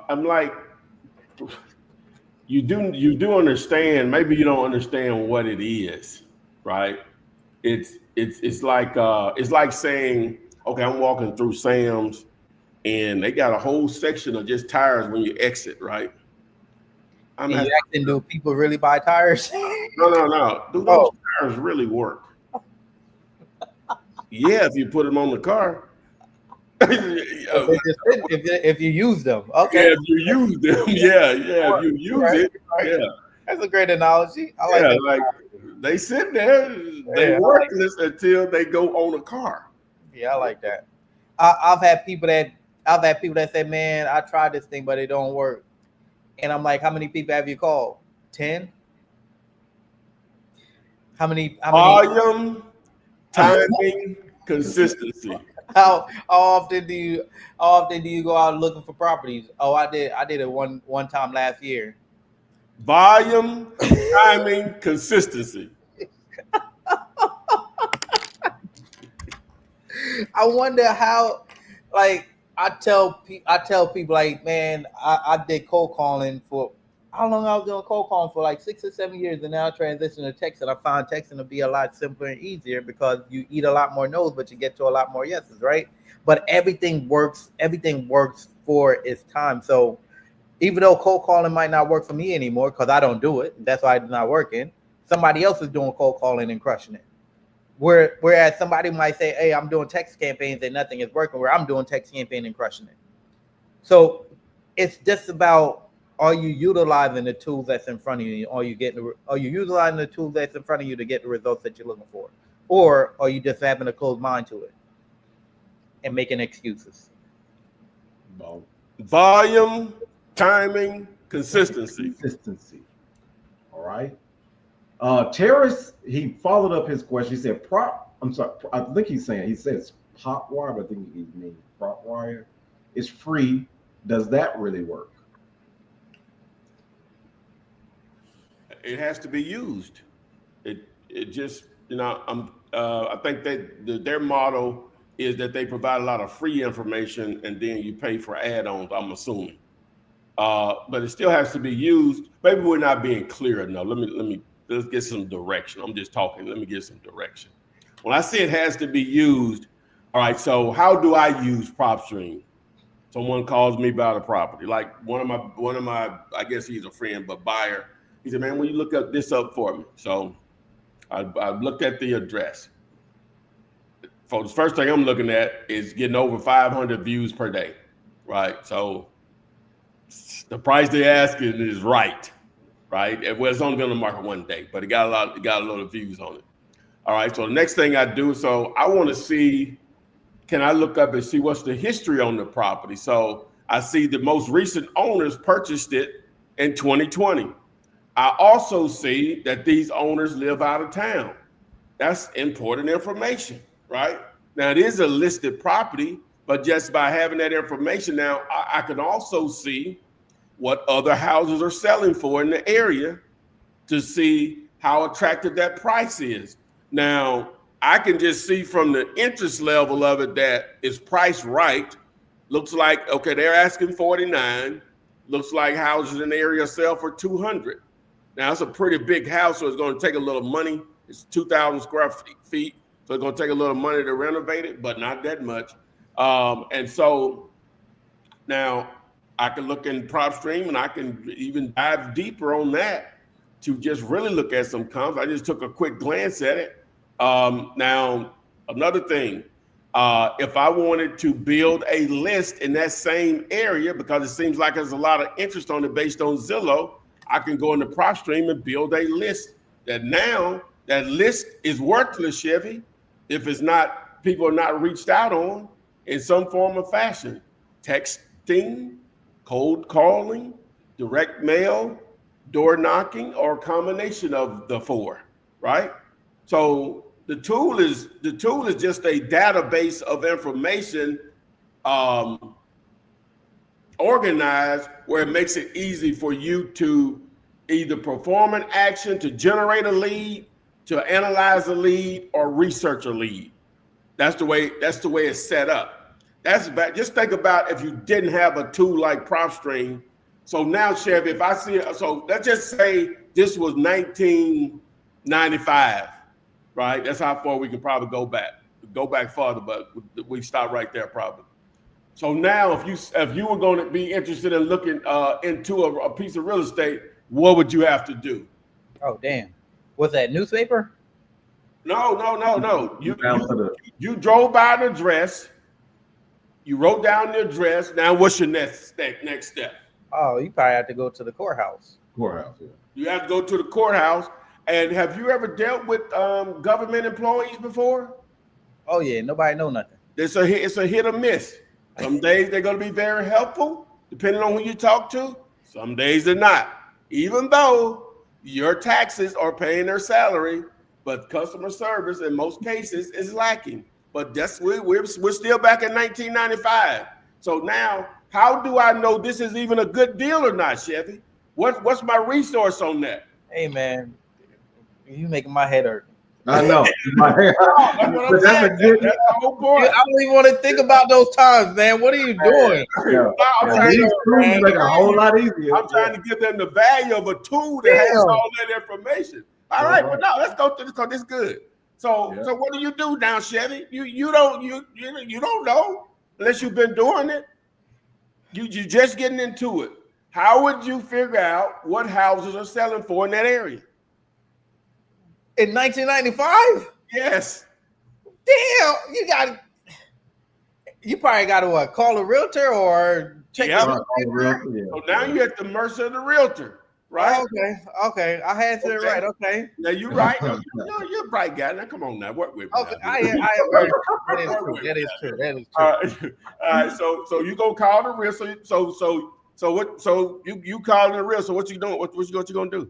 I'm like, you do understand. Maybe you don't understand what it is, right? It's like saying, okay, I'm walking through Sam's and they got a whole section of just tires when you exit, right? I'm And asking, you asking, do people really buy tires? no. Do those tires really work? Yeah, if you put them on the car. if you use them, okay. Yeah, if you use them, if you use it, yeah. That's a great analogy. I like Yeah, that. like they sit there, they Yeah. worthless until they go on a car. Yeah, I like that. I've had people that say, "Man, I tried this thing, but it don't work." And I'm like, "How many people have you called? 10? How many? Volume, timing, consistency. How often do you go out looking for properties? Oh, I did it one time last year. Volume, timing, consistency. I wonder how, like, I tell people, like, man, I did cold calling for how long? I was doing cold calling for like 6 or 7 years, and now I transitioned to texting. I found texting to be a lot simpler and easier because you eat a lot more no's, but you get to a lot more yeses, right? But everything works for its time. So even though cold calling might not work for me anymore because I don't do it, that's why it's not working. Somebody else is doing cold calling and crushing it. Whereas somebody might say, "Hey, I'm doing text campaigns and nothing is working," where I'm doing text campaign and crushing it. So it's just about, are you utilizing the tools that's in front of you? Are you utilizing the tools that's in front of you to get the results that you're looking for, or are you just having a closed mind to it and making excuses? Volume, timing, consistency. All right. Terrace, he followed up his question. He said, I'm sorry, I think he says pop wire, but I think he means prop wire. It's free. Does that really work? It has to be used. It just, I think that their model is that they provide a lot of free information and then you pay for add-ons, I'm assuming. But it still has to be used. Maybe we're not being clear enough. Let's get some direction. I'm just talking. Let me get some direction. When I say it has to be used, all right, so how do I use PropStream? Someone calls me about a property. Like one of my, I guess he's a friend, but buyer. He said, "Man, will you look this up for me?" So I looked at the address. So the first thing I'm looking at is getting over 500 views per day, right? So the price they're asking is right? Well, it's only been on the market one day, but it got a lot of views on it. All right, so the next thing I do, so I want to see, can I look up and see what's the history on the property? So I see the most recent owners purchased it in 2020. I also see that these owners live out of town. That's important information, right? Now it is a listed property, but just by having that information now, I can also see what other houses are selling for in the area to see how attractive that price is. Now, I can just see from the interest level of it that it's priced right. Looks like, okay, they're asking 49. Looks like houses in the area sell for 200. Now, it's a pretty big house, so it's going to take a little money. It's 2,000 square feet, so it's going to take a little money to renovate it, but not that much. And so now I can look in PropStream, and I can even dive deeper on that to just really look at some comps. I just took a quick glance at it. Now, another thing, if I wanted to build a list in that same area, because it seems like there's a lot of interest on it based on Zillow, I can go into PropStream and build a list that now that list is worthless, Chevy, if it's not, people are not reached out on in some form or fashion. Texting, cold calling, direct mail, door knocking, or a combination of the four, right? So the tool is just a database of information organized where it makes it easy for you to either perform an action, to generate a lead, to analyze a lead, or research a lead. That's the way it's set up. That's about, just think about if you didn't have a tool like PropStream. So now, Chevy, if I see it, so let's just say this was 1995, right? That's how far we can probably go back farther, but we stop right there probably. So now, if you were going to be interested in looking into a piece of real estate, what would you have to do? Oh, damn. Was that newspaper? No. You drove by the address. You wrote down the address. Now, what's your next step? Oh, you probably have to go to the courthouse. Yeah. You have to go to the courthouse. And have you ever dealt with government employees before? Oh, yeah. Nobody know nothing. It's a hit or miss. Some days they're going to be very helpful, depending on who you talk to. Some days they're not. Even though your taxes are paying their salary, but customer service in most cases is lacking. But we're still back in 1995. So now, how do I know this is even a good deal or not, Chevy? What's my resource on that? Hey, man, you making my head hurt. I know. That's the whole point. I don't even want to think about those times, man. What are you doing? I'm trying to make it a whole lot easier. I'm trying to give them the value of a tool that has all that information. All right, but no, let's go through this because this is good. So what do you do now, Chevy? You don't know unless you've been doing it. You just getting into it. How would you figure out what houses are selling for in that area? In 1995? Yes. Damn, you probably got to call a realtor or check Yeah. the So now you're at the mercy of the realtor, right? Okay. I had to it right. Okay. Now you're right. You're a bright guy. Now come on now, work with me. Okay. Now. That is true. All right. So you go call the realtor. So you calling the realtor. So what you doing? What you gonna do?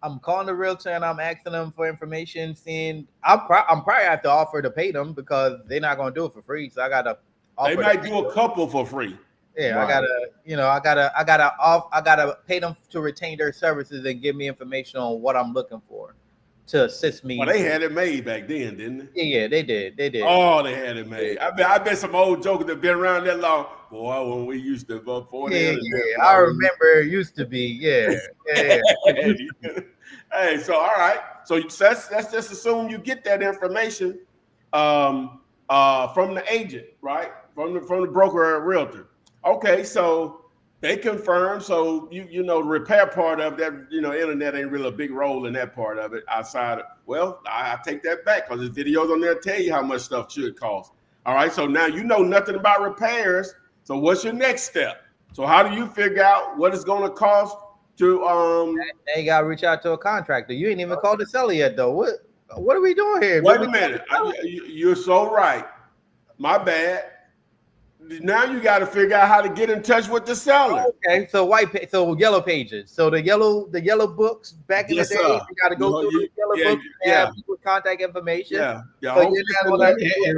I'm calling the realtor and I'm asking them for information. Seeing I'm probably have to offer to pay them because they're not gonna do it for free. So I gotta. They might do a couple for free. Yeah, right. I gotta pay them to retain their services and give me information on what I'm looking for to assist me. Well, they had it made back then, didn't they? Yeah, they did. Oh, they had it made. I bet some old jokers that been around that long. Boy, when we used to vote for it. Yeah, I remember it used to be. Yeah. Hey, so all right. So let's just assume you get that information from the agent, right? From the broker or realtor. Okay, so they confirm. So you know the repair part of that, internet ain't really a big role in that part of it outside of, well, I take that back because there's videos on there tell you how much stuff should cost. All right, so now you know nothing about repairs. So what's your next step? So how do you figure out what it's gonna cost to Now you gotta reach out to a contractor. You ain't even called the seller yet though. What are we doing here? Wait a minute. You're so right. My bad. Now you got to figure out how to get in touch with the seller. Okay, so yellow pages. So the yellow books back in the day, you got to go through the yellow books and have people's contact information. So and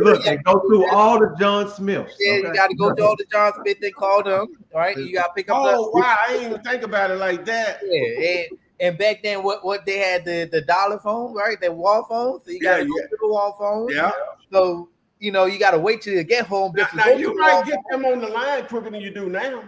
look, and go through all the John Smiths. Yeah, you got to go to all the John Smith and call them. All right, you got to pick up. Wow, I didn't even think about it like that. Yeah, And back then, what they had the dollar phone, right? The wall phone. So you got to go to the wall phone. Yeah. So you got to wait till you get home. Now you might get them on the line quicker than you do now.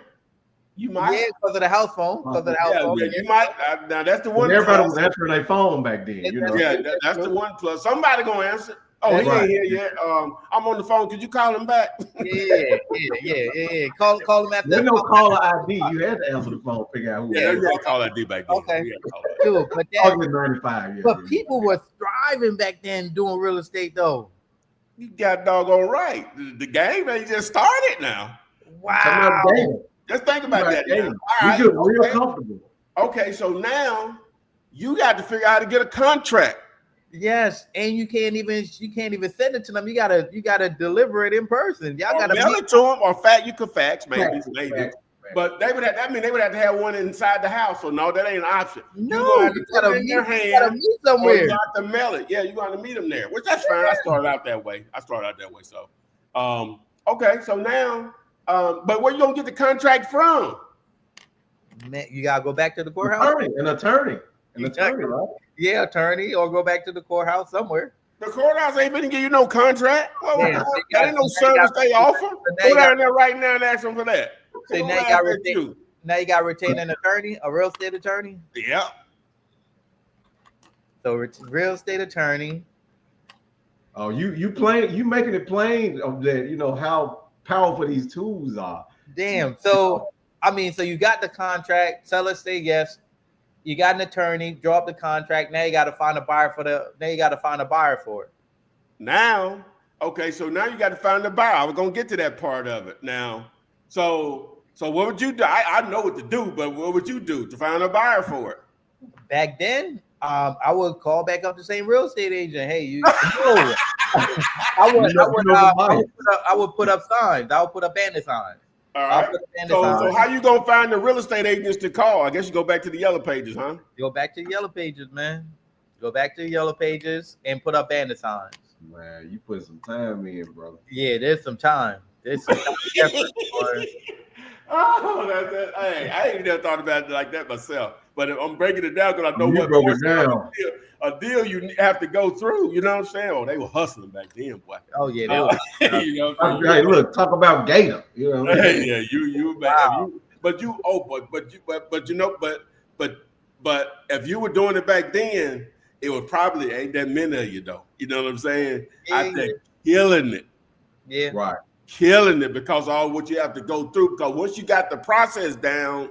You might. Yeah, because of the house phone. Yeah, you might. Now that's the one. Everybody was answering their phone back then. Yeah, that's the one plus. Somebody gonna answer. Oh, he ain't here yet. I'm on the phone. Could you call him back? Yeah. Call him after. There's no caller ID. You had to answer the phone, figure out who. Yeah, you had to call ID back then. Okay, cool. But people were thriving back then doing real estate, though. You got doggone right. The game ain't just started now. Wow. Just think about that. You get real comfortable. Okay, so now you got to figure out how to get a contract. Yes, and you can't even send it to them. You gotta deliver it in person. Y'all gotta mail it to them, or you could fax, maybe. But they would have to have one inside the house. So no, that ain't an option. No, you gotta meet somewhere. You have to mail it. Yeah, you got to meet them there, which that's fine. I started out that way. So, okay, so now, but where you gonna get the contract from? Man, you gotta go back to the courthouse. An attorney, right? Yeah, attorney, or go back to the courthouse somewhere. The courthouse ain't gonna give you no contract. That ain't no service they offer. Go down there right now and ask them for that. So now you got to retain an attorney, a real estate attorney. Yeah. So real estate attorney. Oh, you making it plain of that, how powerful these tools are. Damn. So so you got the contract, seller say yes. You got an attorney, draw up the contract. Now you got to find a buyer for it. Now, okay, so now you got to find a buyer. I was gonna get to that part of it now. So what would you do? I know what to do, but what would you do to find a buyer for it? Back then, I would call back up the same real estate agent. Hey, I would put up signs. I would put up banner signs. All right. So how you gonna find the real estate agents to call? I guess you go back to the yellow pages, huh? Go back to the yellow pages, man. Go back to the yellow pages and put up banner signs. Man, you put some time in, brother. Yeah, there's some time. There's some effort. Hey, I ain't never thought about it like that myself. But I'm breaking it down because I know what broke it down. A deal you have to go through. You know what I'm saying? Oh, they were hustling back then, boy. Oh yeah, they were. Hey, look, talk about Gator. Yeah, but if you were doing it back then, it would probably ain't that many of you though. You know what I'm saying? I think killing it. Yeah. Right. Killing it because all what you have to go through. Because once you got the process down,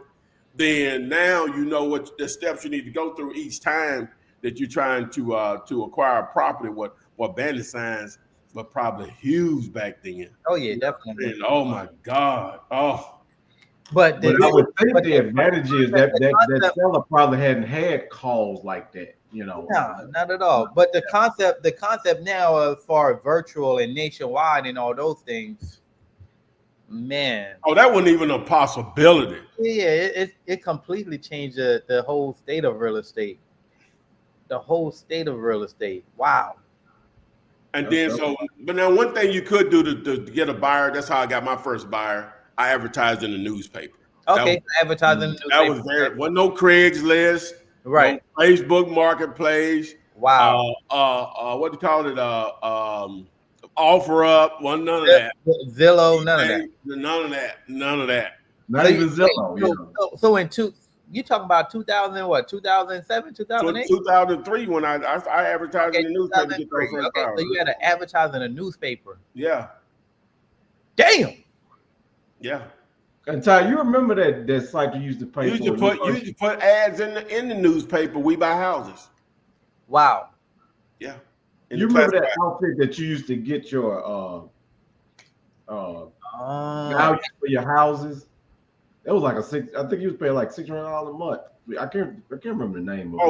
then now you know what the steps you need to go through each time that you're trying to acquire a property. What banner signs were probably huge back then. Oh yeah, definitely. And, oh my God. Oh. But I would think the advantage is that seller probably hadn't had calls like that. No, not at all. But the concept now of for virtual and nationwide and all those things, man. Oh, that wasn't even a possibility. Yeah, it completely changed the whole state of real estate. The whole state of real estate. Wow. And then but now one thing you could do to get a buyer, that's how I got my first buyer. I advertised in the newspaper. Okay, advertising in the newspaper. That was wasn't no Craigslist. Right. No Facebook Marketplace. Wow. What do you call it? Offer Up. None of that. Zillow. None of that. None of that. Not even Zillow. So you talking about 2000 what? 2007, 2008? 2003 when I advertised in the newspaper to get those first so you had to advertise in a newspaper. Yeah. Damn. Yeah. And Ty, you remember that site you used to pay you used to put ads in the newspaper. We buy houses. Wow. Yeah. You remember that outfit that you used to get your value for your houses? It was like I think you was paying like $600 a month. I can't remember the name of it.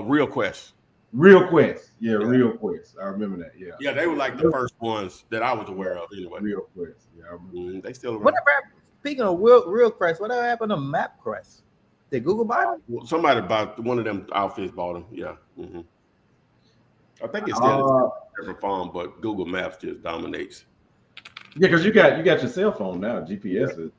Real Quest. Real Quest. Yeah, Real Quest. I remember that. Yeah. Yeah, they were like the first ones that I was aware of anyway. Real Quest. Yeah, I remember. They still around. Speaking of Real Quest, whatever happened to MapQuest? Did Google buy them? Somebody bought one of them outfits. Bought them. Yeah. Mm-hmm. I think it's still a different phone, but Google Maps just dominates. Yeah, because you got your cell phone now. GPS is.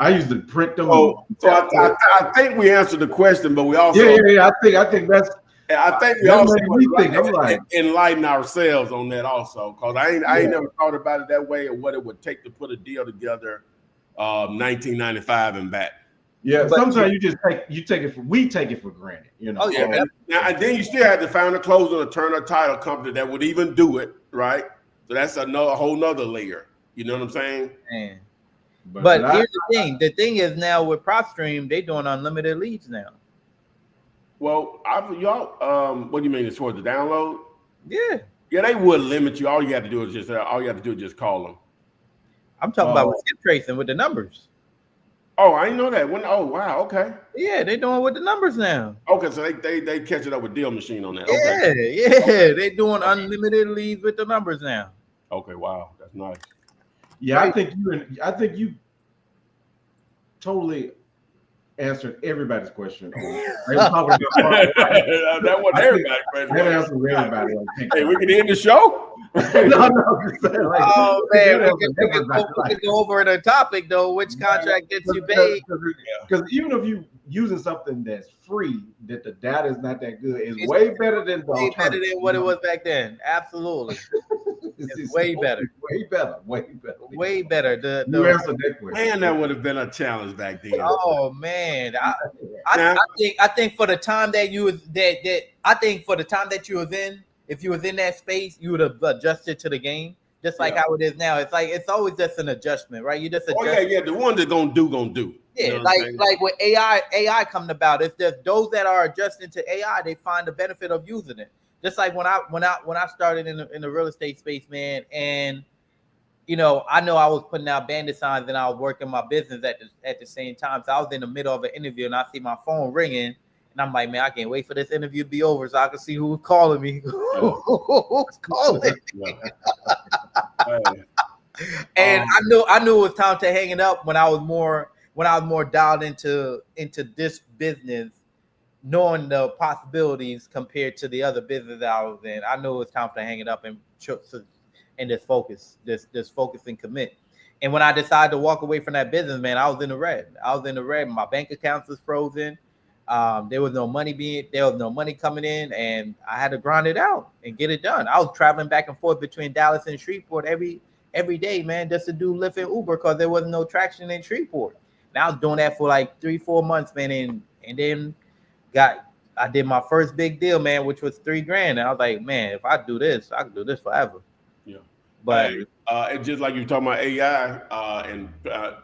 I used to print them. So I think we answered the question, but we also yeah. I think that's. I think we That also made me think. I'm like, enlighten ourselves on that also, because I ain't never thought about it that way and what it would take to put a deal together, 1995 and back. Yeah, sometimes we take it for granted, you know. Oh yeah. And then you still had to find a closer, a turn, a title company that would even do it, right? So that's a whole nother layer. You know what I'm saying? Man. But here's the thing. The thing is now with PropStream, they doing unlimited leads now. Well, y'all, what do you mean as far as the download? Yeah. Yeah, they would limit you. All you have to do is just call them. I'm talking about with skip tracing with the numbers. Oh, I didn't know that. Oh, wow. Okay. Yeah, they doing with the numbers now. Okay, so they catch it up with Deal Machine on that. Yeah, Okay. yeah, they doing unlimited leads with the numbers now. Okay, wow, that's nice. Yeah, right. I think you totally answered everybody's question. That wasn't everybody's question. That answered everybody. Hey, we can end the show. No. Oh man, we can go over the topic though. Which contract gets you paid? Because even if you using something that's free, that the data is not that good, it's way better than what it was back then. Absolutely, it's way better. Way better. You answered that question. Man, that would have been a challenge back then. Oh man, I think for the time that you was I think for the time that you was in. If you was in that space, you would have adjusted to the game, just like how it is now. It's like it's always just an adjustment, right? You just adjust. Oh yeah. The one that's gonna do. Yeah, you know like with AI coming about, it's just those that are adjusting to AI, they find the benefit of using it. Just like when I started in the real estate space, man, and you know I was putting out bandit signs and I was working my business at the same time. So I was in the middle of an interview and I see my phone ringing. And I'm like, man, I can't wait for this interview to be over so I can see who's calling me. Who's calling me? And I knew it was time to hang it up when I was more dialed into this business, knowing the possibilities compared to the other business that I was in. I knew it was time to hang it up and just focus and commit. And when I decided to walk away from that business, man, I was in the red. My bank accounts was frozen. There was no money coming in, and I had to grind it out and get it done. I was traveling back and forth between Dallas and Shreveport every day, man, just to do Lyft and Uber because there wasn't no traction in Shreveport. And I was doing that for like 3-4 months, man, and then I did my first big deal, man, which was $3,000. And I was like, man, if I do this, I can do this forever. Yeah. But it's just like you're talking about AI, and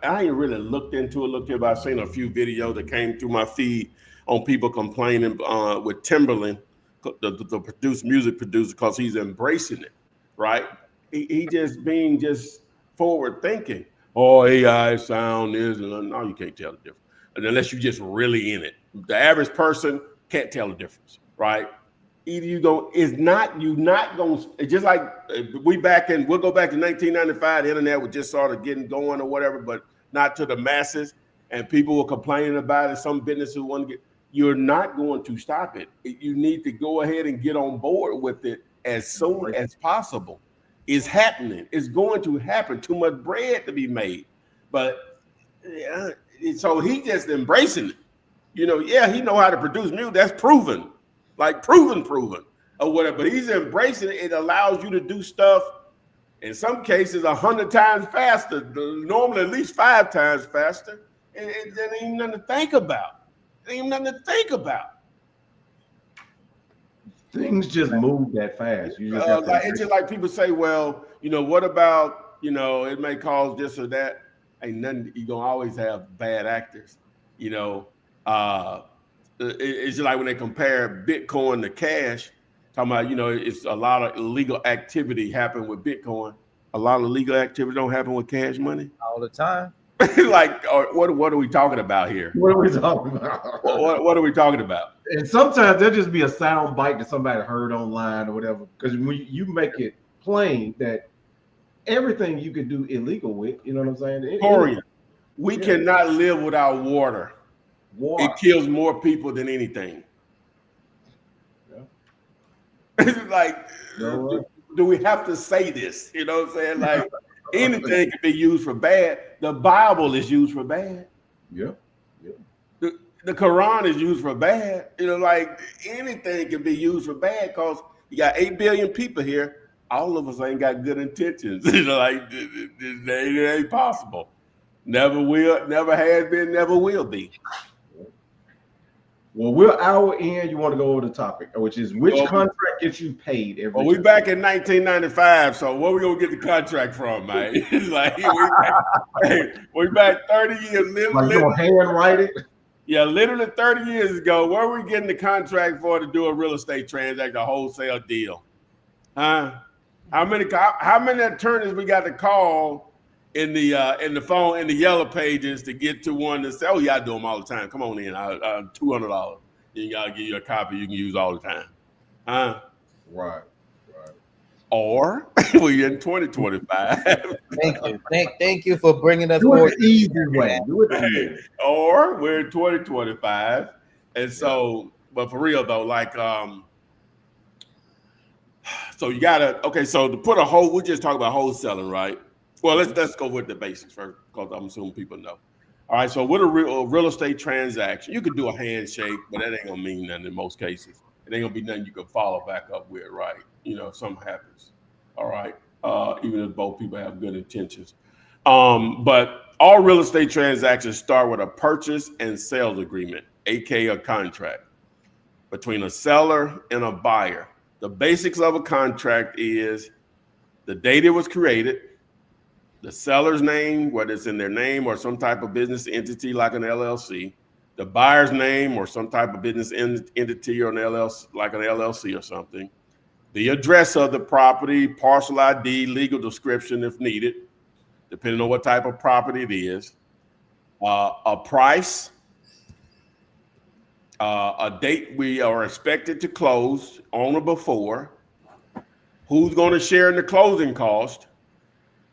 I ain't really looked into it, but I've seen a few videos that came through my feed on people complaining with Timberland, the music producer, because he's embracing it, right? He just being forward thinking. Oh, AI sound is, and no, you can't tell the difference unless you're just really in it. The average person can't tell the difference, right? Either you're not going to, just like we'll go back to 1995, the internet was just sort of getting going or whatever, but not to the masses, and people were complaining about it. Some businesses want to get, you're not going to stop it. You need to go ahead and get on board with it as soon as possible. It's happening. It's going to happen. Too much bread to be made. But so he just embracing it. You know, he know how to produce music. That's proven. Like proven or whatever, but he's embracing it. It allows you to do stuff in some cases 100 times faster, normally at least 5 times faster. And there ain't nothing to think about. Things just move that fast. It's just like people say, well, you know, what about, you know, it may cause this or that. Ain't nothing. You're gonna always have bad actors, you know. It's just like when they compare Bitcoin to cash, talking about, you know, it's a lot of illegal activity happen with Bitcoin. A lot of legal activity don't happen with cash money. All the time. Like, what are we talking about here? What are we talking about? What are we talking about? And sometimes there'll just be a sound bite that somebody heard online or whatever. Because when you make it plain that everything you could do illegal with, you know what I'm saying? We cannot live without water. It kills more people than anything. Yeah. Like, do we have to say this? You know what I'm saying? Like, anything can be used for bad. the Bible is used for bad. Yeah. The Quran is used for bad. Like anything can be used for bad because you got 8 billion people here. All of us ain't got good intentions. Like it ain't possible. Never will, never has been, never will be. Well, we're hour in. You want to go over the topic, which is which contract gets you paid every Well, we time? back in 1995, so where we gonna get the contract from, man? Like we back 30 years. Like you gonna handwrite it? Yeah, literally 30 years ago. Where are we getting the contract for to do a real estate transaction, a wholesale deal? Huh? How many attorneys we got to call in the phone in the yellow pages to get to one that say, "Oh yeah, I do them all the time. Come on in, $200. You gotta give you a copy you can use all the time." Huh? Right. Or we're in 2025. Thank you. Thank you for bringing us Do forward. it the easy way. Do it the easy way. Or we're in 2025. And so, but for real though, like so you gotta so to put we just talked about wholesaling, right? Well, let's go with the basics first, because I'm assuming people know. All right, so with a real estate transaction, you could do a handshake, but that ain't gonna mean nothing in most cases. It ain't gonna be nothing you can follow back up with, right? If something happens. All right. Even if both people have good intentions. But all real estate transactions start with a purchase and sales agreement, aka a contract, between a seller and a buyer. The basics of a contract is the date it was created, the seller's name, whether it's in their name or some type of business entity like an LLC, the buyer's name or some type of business entity or an LLC, like an LLC or something, the address of the property, parcel ID, legal description if needed, depending on what type of property it is, a price, a date we are expected to close on or before, who's going to share in the closing cost,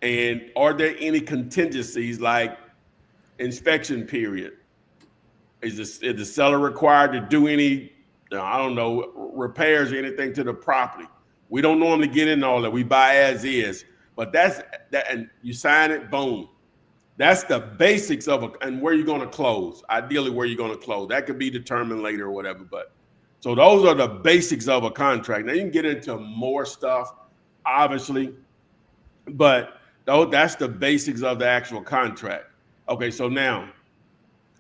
and are there any contingencies like inspection period? Is the seller required to do any, repairs or anything to the property? We don't normally get into all that. We buy as is, but that's that, and you sign it, boom. That's the basics of and where you're going to close. Ideally, where you're going to close. That could be determined later or whatever. But so those are the basics of a contract. Now you can get into more stuff, obviously, but that's the basics of the actual contract. Okay, so now,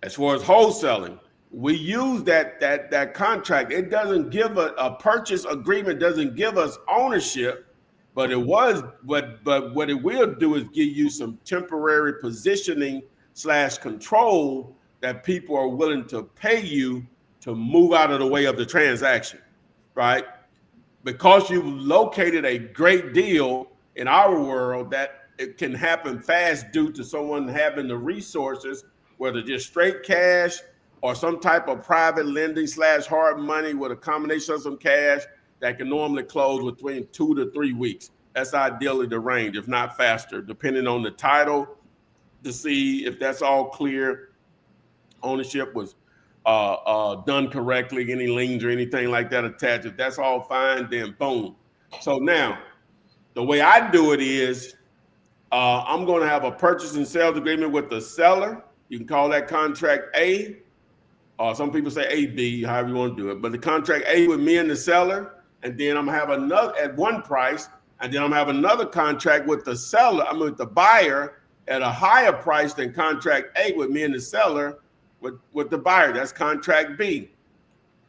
as far as wholesaling, we use that contract. It doesn't give a purchase agreement doesn't give us ownership, but what it will do is give you some temporary positioning / control that people are willing to pay you to move out of the way of the transaction, right? Because you've located a great deal in our world that it can happen fast due to someone having the resources, whether just straight cash or some type of private lending / hard money with a combination of some cash that can normally close between 2 to 3 weeks. That's ideally the range, if not faster, depending on the title to see if that's all clear. Ownership was done correctly, any liens or anything like that attached. If that's all fine, then boom. So now, the way I do it is I'm going to have a purchase and sales agreement with the seller. You can call that contract A. Some people say AB, however you want to do it. But the contract A with me and the seller, and then I'm going to have another at one price, and then I'm going to have another contract with the seller, with the buyer at a higher price than contract A with me and the seller with the buyer. That's contract B.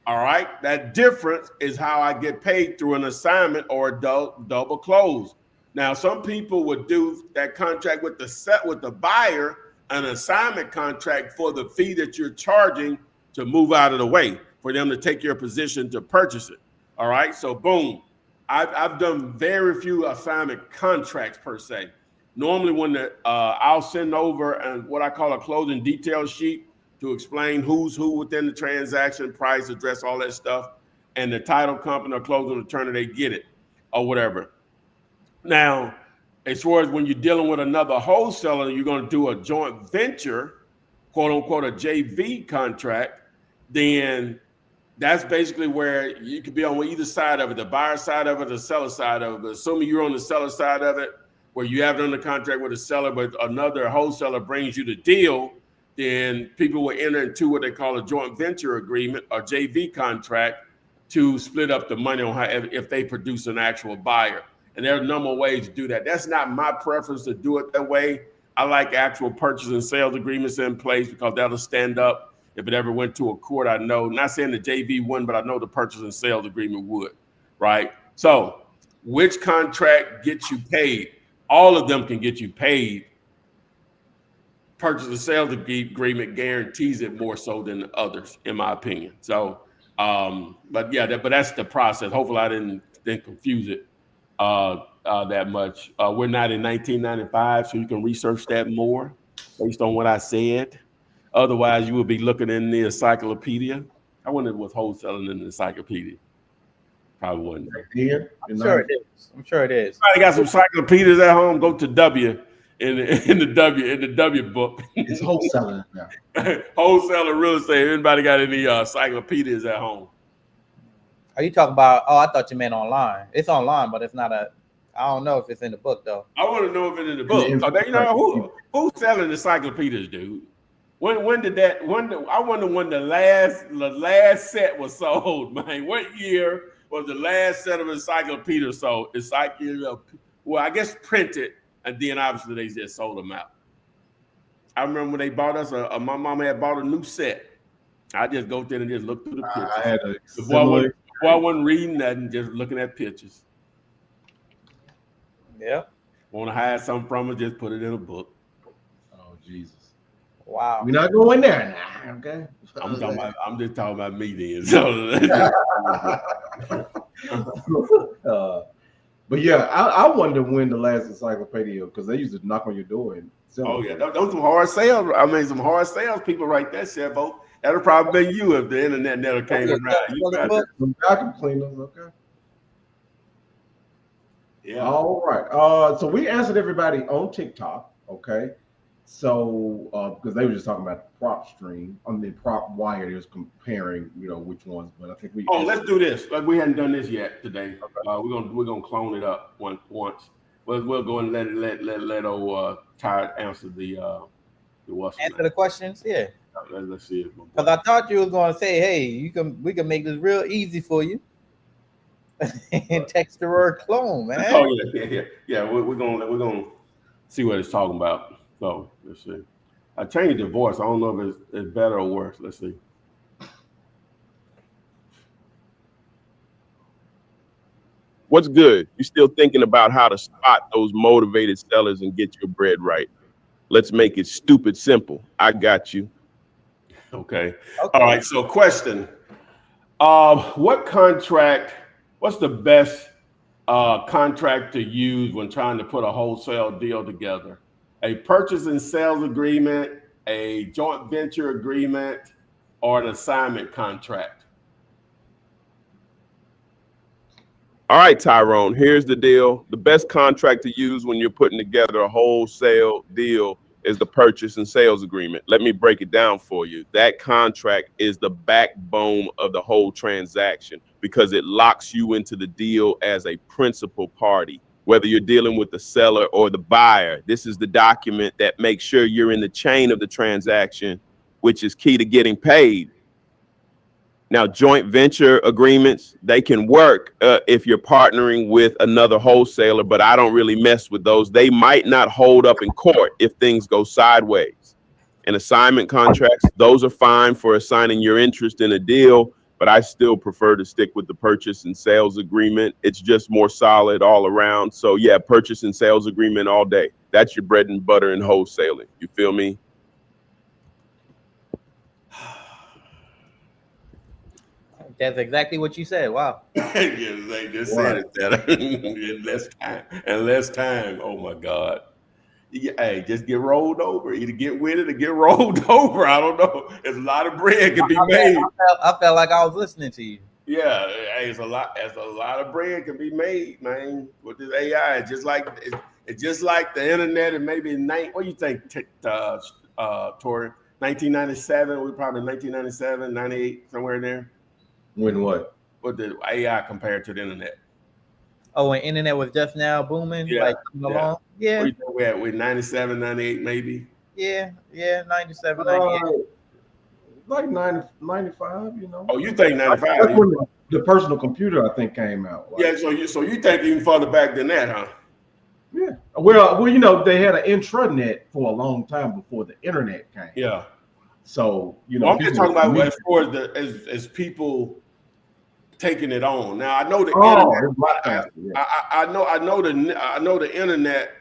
All right. That difference is how I get paid through an assignment or a double close. Now, some people would do that contract with the buyer, an assignment contract for the fee that you're charging to move out of the way for them to take your position to purchase it. All right. So boom, I've done very few assignment contracts per se. Normally when I'll send over what I call a closing detail sheet to explain who's who within the transaction, price, address, all that stuff, and the title company or closing attorney, they get it or whatever. Now, as far as when you're dealing with another wholesaler, you're going to do a joint venture, quote unquote, a JV contract, then that's basically where you could be on either side of it, the buyer side of it, the seller side of it. But assuming you're on the seller side of it, where you have it under contract with a seller, but another wholesaler brings you the deal, then people will enter into what they call a joint venture agreement or JV contract to split up the money on how if they produce an actual buyer. And there are a number of ways to do that. That's not my preference to do it that way. I like actual purchase and sales agreements in place because that'll stand up if it ever went to a court. I know, not saying the JV wouldn't, but I know the purchase and sales agreement would, right? So which contract gets you paid? All of them can get you paid. Purchase and sales agreement guarantees it more so than the others, in my opinion. So, but yeah, but that's the process. Hopefully I didn't confuse it that much. We're not in 1995, so you can research that more based on what I said. Otherwise, you would be looking in the encyclopedia. I wonder if it was wholesaling in the encyclopedia. Probably wasn't. Here, I'm sure it is. I'm sure it is. I got some encyclopedias at home. Go to W in the W book. It's wholesaling now. Wholesaler real estate. Anybody got any encyclopedias at home? Are you talking about? Oh, I thought you meant online. It's online, but it's not a. I don't know if it's in the book though. I want to know if it's in the book. You know who's selling encyclopedias, dude? When did that? I wonder when the last set was sold, man. What year was the last set of encyclopedias sold? Well, I guess printed, and then obviously they just sold them out. I remember when they bought us. My mama had bought a new set. I just go there and just look through the pictures. I had the boy wasn't reading nothing, just looking at pictures. Yeah. Want to hide something from her? Just put it in a book. Oh Jesus. Wow. We're not going there now, okay? I'm just talking about me then. So. But yeah, I wonder when the last encyclopedia, because they used to knock on your door and sell. Oh yeah, those some hard sales. I mean, some hard sales people right there, Chefo. That'll probably be you if the internet never came around. Some vacuum cleaners, okay. Yeah. All right. So we answered everybody on TikTok, okay. So because they were just talking about the prop stream, the prop wire, they was comparing, which ones. But I think we. Oh, let's do this. Like we hadn't done this yet today. Okay. We're gonna clone it up once. We'll go and let old Ty answer the what's answer the questions. Yeah. Let's see it. Because I thought you was gonna say, hey, we can make this real easy for you. And text the word clone, man. Oh yeah. We're gonna see what it's talking about. So let's see. I changed the voice. I don't know if it's better or worse. Let's see. What's good? You still thinking about how to spot those motivated sellers and get your bread right? Let's make it stupid simple. I got you. Okay. All right. So question. What's the best contract to use when trying to put a wholesale deal together? A purchase and sales agreement, a joint venture agreement, or an assignment contract? All right, Tyrone, here's the deal. The best contract to use when you're putting together a wholesale deal is the purchase and sales agreement. Let me break it down for you. That contract is the backbone of the whole transaction because it locks you into the deal as a principal party. Whether you're dealing with the seller or the buyer, this is the document that makes sure you're in the chain of the transaction, which is key to getting paid. Now, joint venture agreements, they can work if you're partnering with another wholesaler, but I don't really mess with those. They might not hold up in court if things go sideways. And assignment contracts, those are fine for assigning your interest in a deal, but I still prefer to stick with the purchase and sales agreement. It's just more solid all around. So yeah, purchase and sales agreement all day. That's your bread and butter in wholesaling. You feel me? That's exactly what you said. Wow. Yes, they just said it better. in less time. Oh my God. Hey, just get rolled over. Either get with it or get rolled over. I don't know. There's a lot of bread can be made. I felt like I was listening to you. Yeah, hey, it's a lot of bread can be made, man, with this AI. It's just like the internet and maybe what do you think, Tori? 1997, we probably 1997, 98, somewhere in there. When what? With the AI compared to the internet. Oh, and internet was just now booming, Yeah, like coming yeah. along. Yeah, What do you think we at? We're 97, 98 maybe. yeah, 97, 98. Like 90, 95, you know. Oh, you think 95? That's when the personal computer, I think, came out. Like, Yeah, so you think even further back than that, huh? yeah. Well, you know, they had an intranet for a long time before the internet came. Yeah. So, you know, Well, I'm just talking about as far as as people taking it on. Now I know the internet. it's a lot faster. Yeah. I know the internet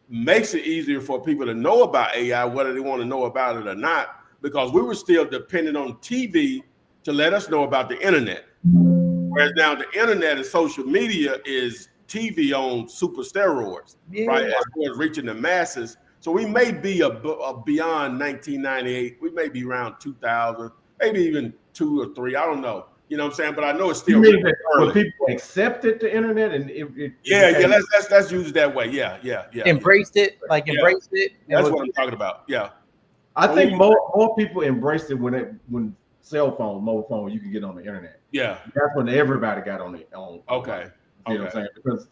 makes it easier for people to know about AI, whether they want to know about it or not, because we were still dependent on TV to let us know about the internet. Whereas now the internet and social media is TV on super steroids, right? As far as reaching the masses. So we may be a beyond 1998. We may be around 2000, maybe even 2 or 3. I don't know. You know what I'm saying? But I know it's still You mean really when early. people accepted the internet and Let's use it that way. Yeah. Embraced it, like embraced it. That's what I'm talking about. Yeah. I think more people embraced it when cell phone, mobile phone, you can get on the internet. Yeah. That's when everybody got on it. Okay. You know what I'm saying? Because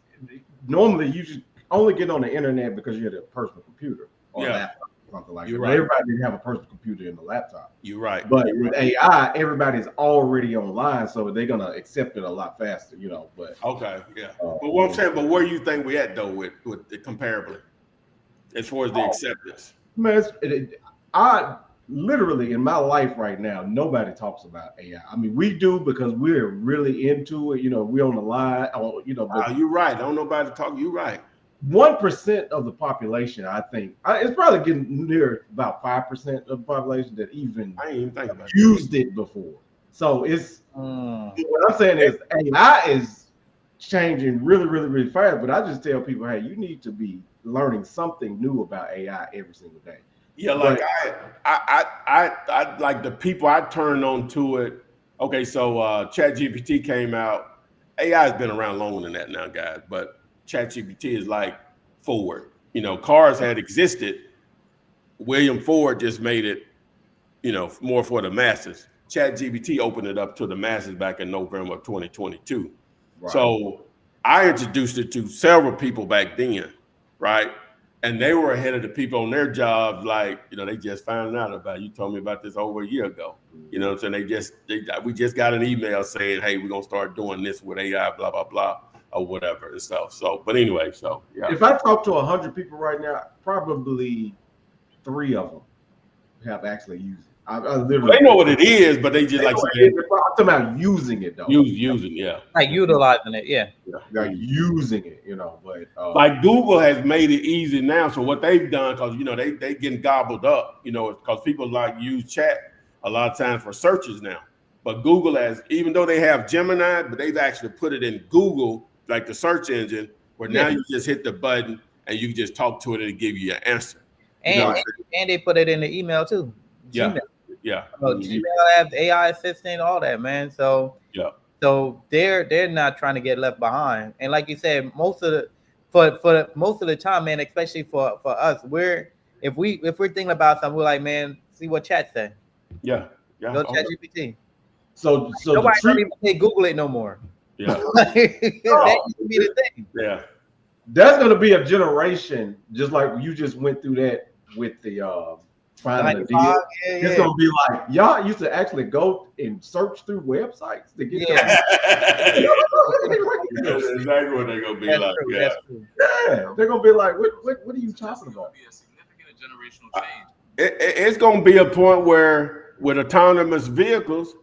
normally you should only get on the internet because you had a personal computer or laptop or something like that. Right. Everybody didn't have a personal computer in the laptop. You're right. But with AI, everybody's already online, so they're gonna accept it a lot faster, you know. But okay, yeah. But what I'm saying, but where you think we at though with it comparably, as far as the acceptance? Man, I literally in my life right now, nobody talks about AI. I mean, we do because we're really into it. You know, we're on the line. You know, but You're right. I don't know nobody talk. You're right. 1% of the population, I think, it's probably getting near about 5% of the population that even I ain't even think about used it before. So it's what I'm saying is AI is changing really, really, really fast. But I just tell people, hey, you need to be learning something new about AI every single day. Yeah, like I like the people I turned on to it. Okay, so ChatGPT came out. AI has been around longer than that now, guys, but ChatGPT is like Ford. You know, cars had existed. William Ford just made it, you know, more for the masses. ChatGPT opened it up to the masses back in November of 2022. Right. So I introduced it to several people back then, right? And they were ahead of the people on their jobs, like, you know, they just found out about it. You told me about this over a year ago. You know what I'm saying? We just got an email saying, hey, we're going to start doing this with AI, blah, blah, blah, or whatever and stuff. So, but anyway, so, yeah. If I talk to 100 people right now, probably 3 of them have actually used it. I literally, they know what it is, but they just like saying, I'm talking about using it though. Using, yeah. Like utilizing it, yeah. Like using it, you know. But like Google has made it easy now. So what they've done, because you know they getting gobbled up, you know, because people like use chat a lot of times for searches now. But Google has, even though they have Gemini, but they've actually put it in Google, like the search engine, where now you just hit the button and you can just talk to it and it give you your answer. And they put it in the email too. Yeah. Gmail. Yeah. Gmail have AI assistant, all that, man. So so they're not trying to get left behind. And like you said, most of the time, man, especially for us, if we're thinking about something, we're like, man, see what chat say. Yeah. Go chat GPT. So nobody don't even say Google it no more. Yeah. That used to be the thing. Yeah. There's gonna be a generation, just like you just went through that with the finding a deal. It's gonna be like y'all used to actually go and search through websites to get That's exactly what they're gonna be like. Yeah, they're gonna be like, what are you talking about? Be a significant generational change. It's gonna be a point where with autonomous vehicles,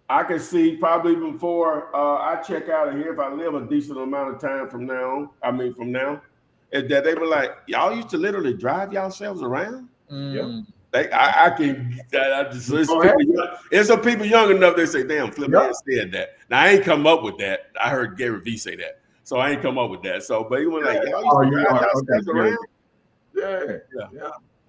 I can see probably even before I check out of here, if I live a decent amount of time from now, is that they were like, y'all used to literally drive yourselves around. Yeah. It's some people young enough, they say, damn, Flip Man said that. Now I ain't come up with that. I heard Gary Vee say that. So I ain't come up with that. So but he was like, y'all used to drive yourselves around.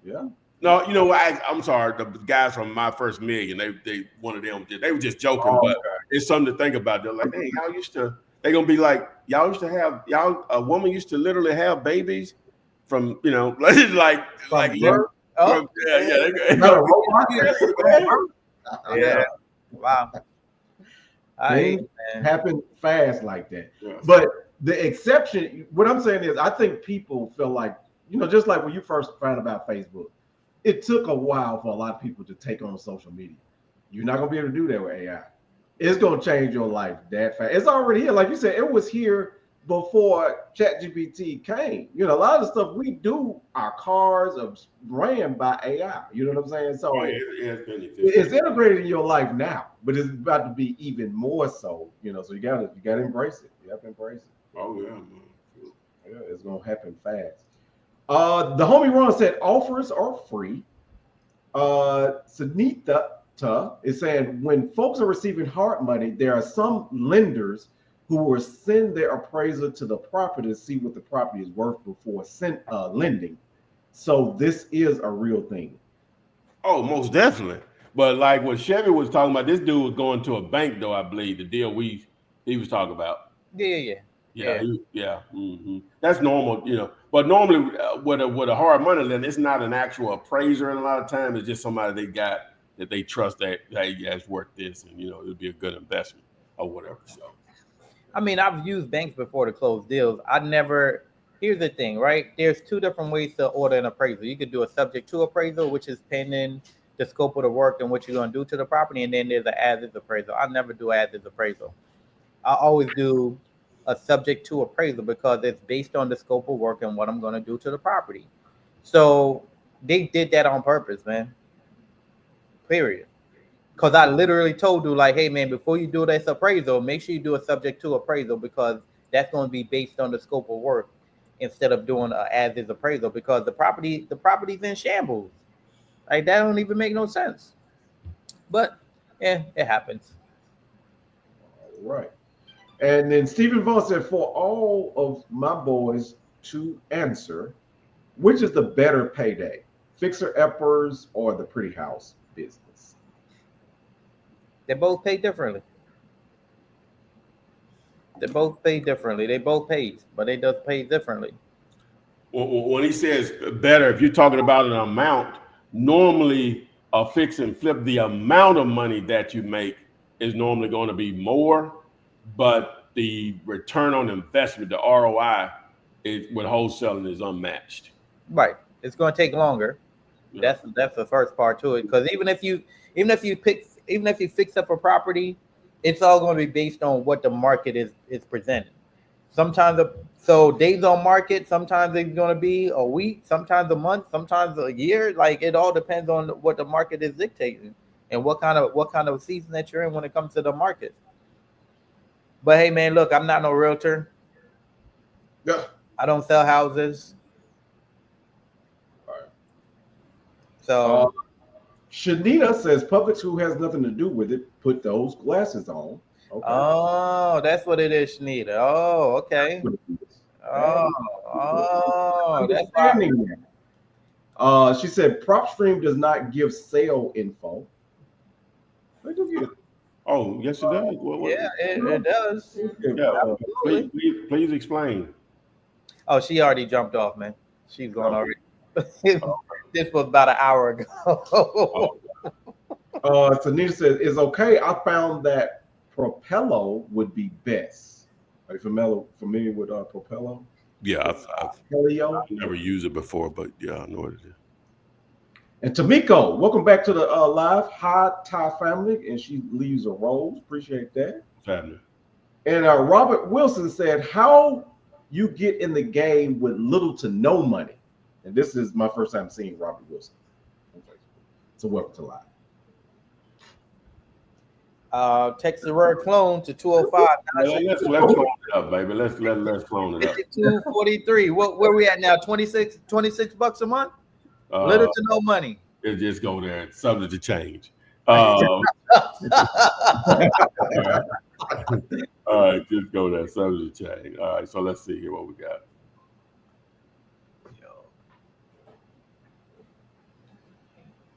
Yeah. No, you know what? I'm sorry. The guys from My First Million, they one of them, they were just joking, but it's something to think about. They're like, hey, y'all used to. They're gonna be like, y'all used to have a woman used to literally have babies from, you know, like birth. Oh, Yeah. Wow. Things happen fast like that. Yeah. But The exception, what I'm saying is, I think people feel like, just like when you first found about Facebook, it took a while for a lot of people to take on social media. You're not gonna be able to do that with AI. It's gonna change your life that fast. It's already here. Like you said, it was here before ChatGPT came. A lot of the stuff we do, our cars are ran by AI. You know what I'm saying? So it's integrated in your life now, but it's about to be even more so. So you gotta embrace it. You have to embrace it. Oh yeah, man. Yeah, it's gonna happen fast. The homie Ron said offers are free. Sunita is saying when folks are receiving hard money, there are some lenders who will send their appraiser to the property to see what the property is worth before lending. So this is a real thing. Oh, most definitely. But like what Chevy was talking about, this dude was going to a bank, though. I believe the deal he was talking about. Yeah. Mm-hmm. That's normal, But normally, with a hard money lender, it's not an actual appraiser, and a lot of times it's just somebody they got that they trust that hey, yeah, it's worth this, and it'll be a good investment or whatever. So, I mean, I've used banks before to close deals. Here's the thing, right? There's two different ways to order an appraisal. You could do a subject to appraisal, which is pending the scope of the work and what you're going to do to the property, and then there's an as-is appraisal. I never do as-is appraisal. I always do a subject to appraisal because it's based on the scope of work and what I'm going to do to the property. So they did that on purpose, man. Period. Because I literally told you, like, hey, man, before you do this appraisal, make sure you do a subject to appraisal because that's going to be based on the scope of work instead of doing an as-is appraisal because the property's in shambles. Like, that don't even make no sense. But, yeah, it happens. All right. And then Stephen Vaughn said, for all of my boys to answer, which is the better payday, fixer-uppers or the pretty house business? They both pay differently. They both pay, but they just pay differently. when he says better, if you're talking about an amount, normally a fix and flip, the amount of money that you make is normally going to be more, but the return on investment, the ROI, with wholesaling is unmatched. Right. It's going to take longer. Yeah. That's the first part to it. Because even if you fix up a property, it's all going to be based on what the market is presenting. Sometimes so days on market, sometimes it's going to be a week, sometimes a month, sometimes a year. Like, it all depends on what the market is dictating and what kind of season that you're in when it comes to the market. But hey, man, look, I'm not no realtor. Yeah. I don't sell houses. All right. So Shanita says Publix, who has nothing to do with it, put those glasses on. Okay. Oh, that's what it is, Shanita. Oh, okay. Oh, that's right. She said PropStream does not give sale info. They do get it. Oh, yes, it does. Yeah, it does. Yeah, please explain. Oh, she already jumped off, man. She's gone already. This was about an hour ago. Tanita says, it's okay. I found that Propello would be best. Are you familiar with Propello? Yeah, I've never used it before, but yeah, I know what it is. And Tamiko, welcome back to the live. Hi, Thai family, and she leaves a rose. Appreciate that. Family. And Robert Wilson said, how you get in the game with little to no money. And this is my first time seeing Robert Wilson on Facebook. So welcome to live. Text the word clone to 205. Let's clone it up, baby. Let's clone it up. 243. Where we at now? 26 $26 a month? Little to no money. It just go there. Subject to change. All right, just go there. Subject to change. All right, so let's see here what we got.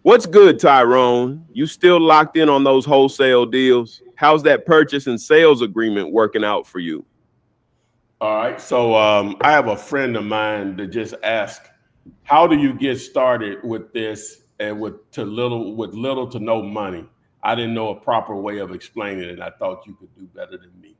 What's good, Tyrone? You still locked in on those wholesale deals? How's that purchase and sales agreement working out for you? All right, so I have a friend of mine that just asked, how do you get started with this and with little to no money? I didn't know a proper way of explaining it, and I thought you could do better than me.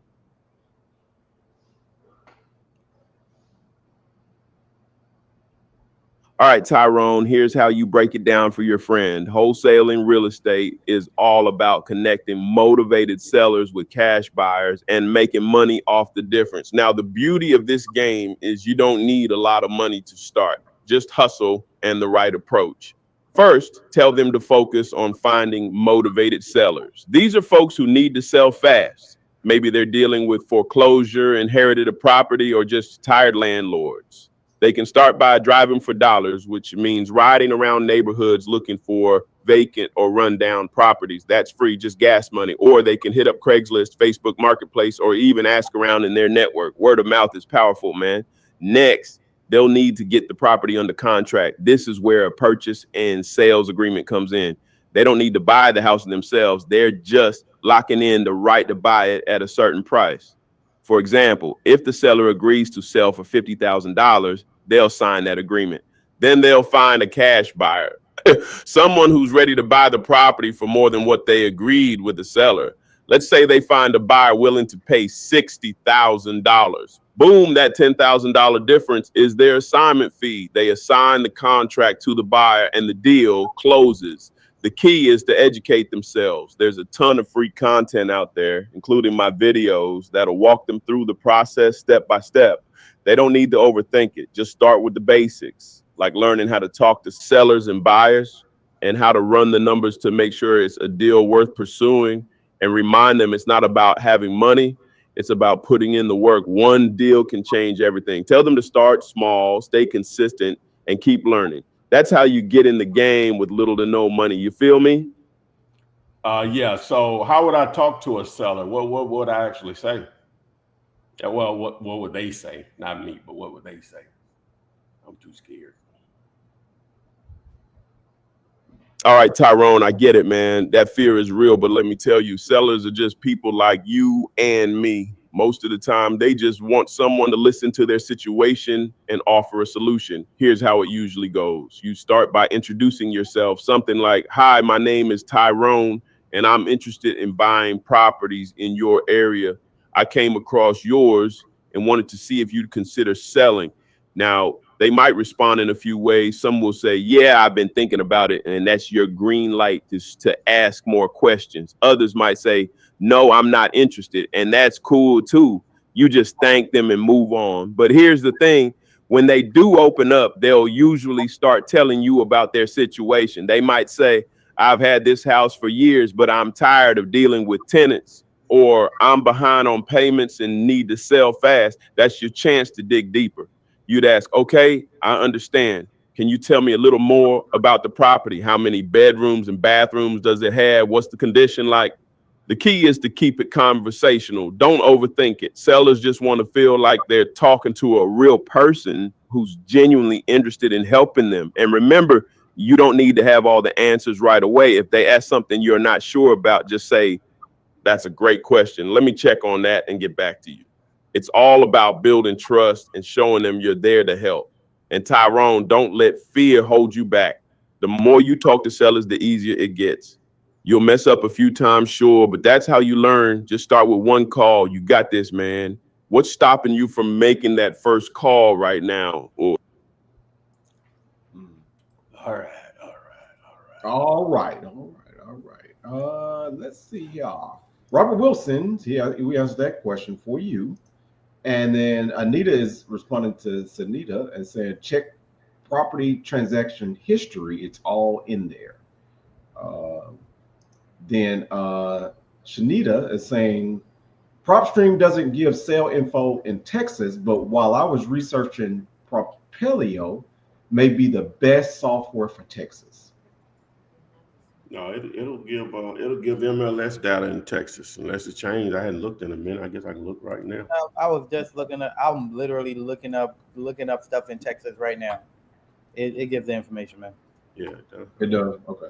All right, Tyrone, here's how you break it down for your friend. Wholesaling real estate is all about connecting motivated sellers with cash buyers and making money off the difference. Now, the beauty of this game is you don't need a lot of money to start, just hustle and the right approach. First, tell them to focus on finding motivated sellers. These are folks who need to sell fast. Maybe they're dealing with foreclosure, inherited a property, or just tired landlords. They can start by driving for dollars, which means riding around neighborhoods looking for vacant or rundown properties. That's free, just gas money. Or they can hit up Craigslist, Facebook Marketplace, or even ask around in their network. Word of mouth is powerful, man. Next, they'll need to get the property under contract. This is where a purchase and sales agreement comes in. They don't need to buy the house themselves. They're just locking in the right to buy it at a certain price. For example, if the seller agrees to sell for $50,000, they'll sign that agreement. Then they'll find a cash buyer, someone who's ready to buy the property for more than what they agreed with the seller. Let's say they find a buyer willing to pay $60,000. Boom, that $10,000 difference is their assignment fee. They assign the contract to the buyer and the deal closes. The key is to educate themselves. There's a ton of free content out there, including my videos that'll walk them through the process step by step. They don't need to overthink it. Just start with the basics, like learning how to talk to sellers and buyers and how to run the numbers to make sure it's a deal worth pursuing, and remind them it's not about having money. It's about putting in the work. One deal can change everything. Tell them to start small, stay consistent, and keep learning. That's how you get in the game with little to no money. You feel me? Yeah. So how would I talk to a seller? What would I actually say? Yeah, well, what would they say? Not me, but what would they say? I'm too scared. All right, Tyrone, I get it, man. That fear is real, but let me tell you, sellers are just people like you and me. Most of the time, they just want someone to listen to their situation and offer a solution. Here's how it usually goes. You start by introducing yourself, something like, "Hi, my name is Tyrone, and I'm interested in buying properties in your area. I came across yours and wanted to see if you'd consider selling." Now, they might respond in a few ways. Some will say, "Yeah, I've been thinking about it." And that's your green light to ask more questions. Others might say, "No, I'm not interested." And that's cool too. You just thank them and move on. But here's the thing. When they do open up, they'll usually start telling you about their situation. They might say, "I've had this house for years, but I'm tired of dealing with tenants," or "I'm behind on payments and need to sell fast." That's your chance to dig deeper. You'd ask, "Okay, I understand. Can you tell me a little more about the property? How many bedrooms and bathrooms does it have? What's the condition like?" The key is to keep it conversational. Don't overthink it. Sellers just want to feel like they're talking to a real person who's genuinely interested in helping them. And remember, you don't need to have all the answers right away. If they ask something you're not sure about, just say, "That's a great question. Let me check on that and get back to you." It's all about building trust and showing them you're there to help. And Tyrone, don't let fear hold you back. The more you talk to sellers, the easier it gets. You'll mess up a few times, sure, but that's how you learn. Just start with one call. You got this, man. What's stopping you from making that first call right now? Or All right, all right, all right. Let's see here. Robert Wilson, we answered that question for you. And then Anita is responding to Sanita and saying, "Check property transaction history. It's all in there." Then Shanita is saying, "PropStream doesn't give sale info in Texas, but while I was researching, Propelio may be the best software for Texas." No, it'll give MLS data in Texas unless it changed. I hadn't looked in a minute. I guess I can look right now. I was just looking at. I'm literally looking up stuff in Texas right now. It gives the information, man. Yeah, it does. It does. Okay.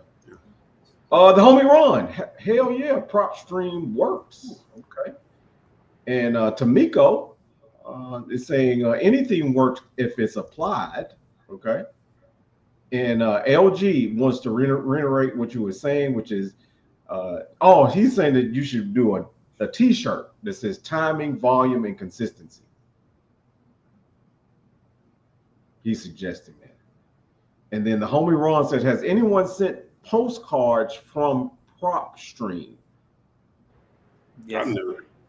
The homie Ron, hell yeah, PropStream works. Okay. And Tamiko is saying anything works if it's applied. Okay. And LG wants to reiterate what you were saying, which is, he's saying that you should do a T-shirt that says timing, volume, and consistency. He's suggesting that. And then the homie Ron said, has anyone sent postcards from Prop Stream? Yes.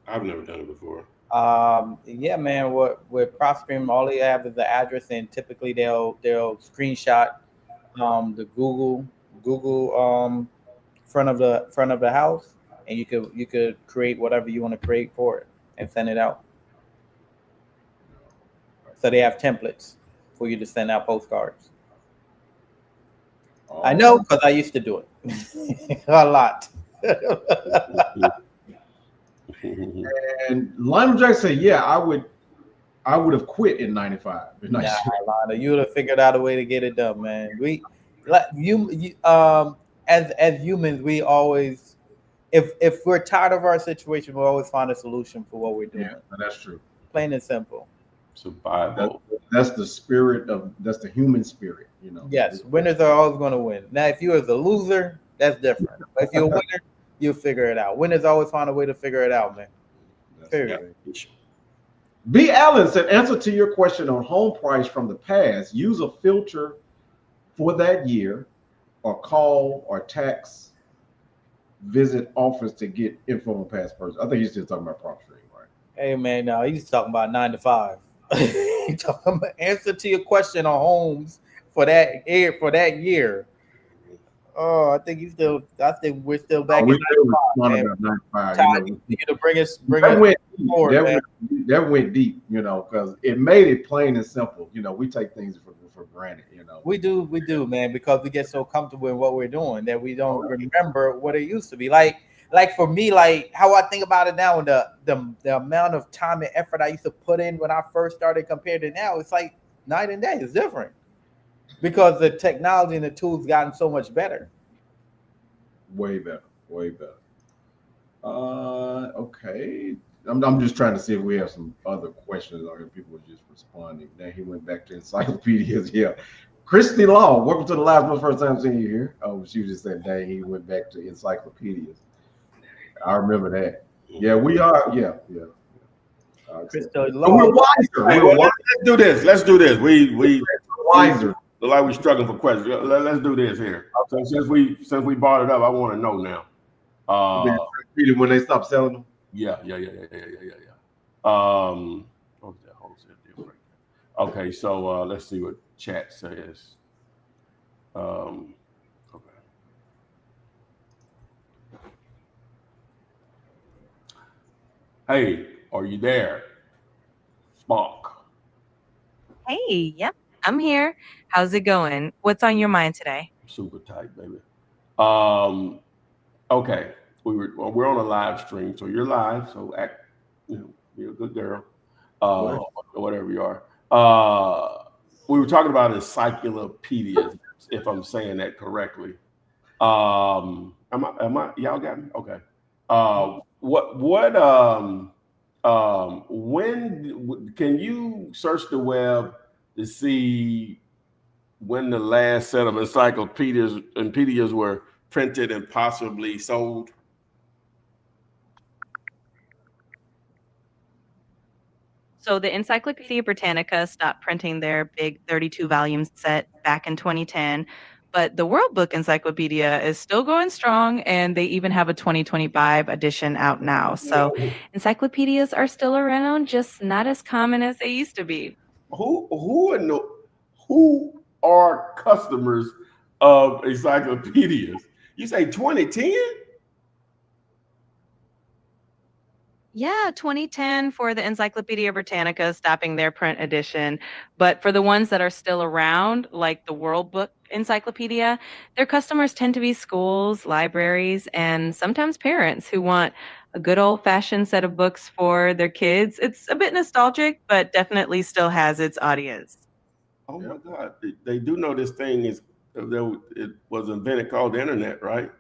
I've never done it before. Yeah, man. With PropStream, all they have is the address, and typically they'll screenshot the Google front of the house, and you could create whatever you want to create for it and send it out. So they have templates for you to send out postcards. I know because I used to do it a lot. And Lionel Jackson said, yeah, I would have quit in 95. Nah, Lionel, you would have figured out a way to get it done, man. We like as humans, we always if we're tired of our situation, we always find a solution for what we're doing. Yeah, that's true. Plain and simple. Survival. That's the human spirit, you know. Yes, winners are always going to win. Now, if you was a loser, that's different. But if you're a winner, you'll figure it out. Winners always find a way to figure it out, man. Period. B. Allen said, answer to your question on home price from the past, use a filter for that year, or call or text, visit office to get info on past purchase. I think he's still talking about PropStream, right? Hey, man, no, he's talking about 9 to 5. He's talking about answer to your question on homes for that year. Oh, I think we're still back in 95. Todd, you to bring us that went deep, you know, because it made it plain and simple. You know, we take things for granted, you know. We do, man, because we get so comfortable in what we're doing that we don't remember what it used to be. Like for me, like how I think about it now, and the amount of time and effort I used to put in when I first started compared to now, it's like night and day. It's different because the technology and the tools gotten so much better. Way better. Okay. I'm just trying to see if we have some other questions or if people are just responding. Then he went back to encyclopedias. Yeah. Christy Law, welcome to the live. My first time seeing you here. Oh, she just said, dang, he went back to encyclopedias. I remember that. Yeah, we are. Yeah. We're wiser. Let's do this. We wiser. Look like we're struggling for questions. Let's do this here. So since we brought it up, I want to know now. When they stop selling them. Yeah. What was that wholesale deal right there? Okay, so let's see what chat says. Okay. Hey, are you there? Spark. Hey, yep, I'm here. How's it going? What's on your mind today? Super tight, baby. Okay, we're on a live stream, so you're live. So act, be a good girl, whatever you are. We were talking about encyclopedias, if I'm saying that correctly. Am I? Y'all got me? Okay. When can you search the web to see when the last set of encyclopedias were printed and possibly sold? So the Encyclopedia Britannica stopped printing their big 32 volume set back in 2010, but the World Book Encyclopedia is still going strong, and they even have a 2025 edition out now. So encyclopedias are still around, just not as common as they used to be. Who are customers of encyclopedias? You say 2010? Yeah, 2010 for the Encyclopedia Britannica stopping their print edition. But for the ones that are still around, like the World Book Encyclopedia, their customers tend to be schools, libraries, and sometimes parents who want a good old-fashioned set of books for their kids. It's a bit nostalgic, but definitely still has its audience. Oh my God. They do know this thing it was invented called the internet, right?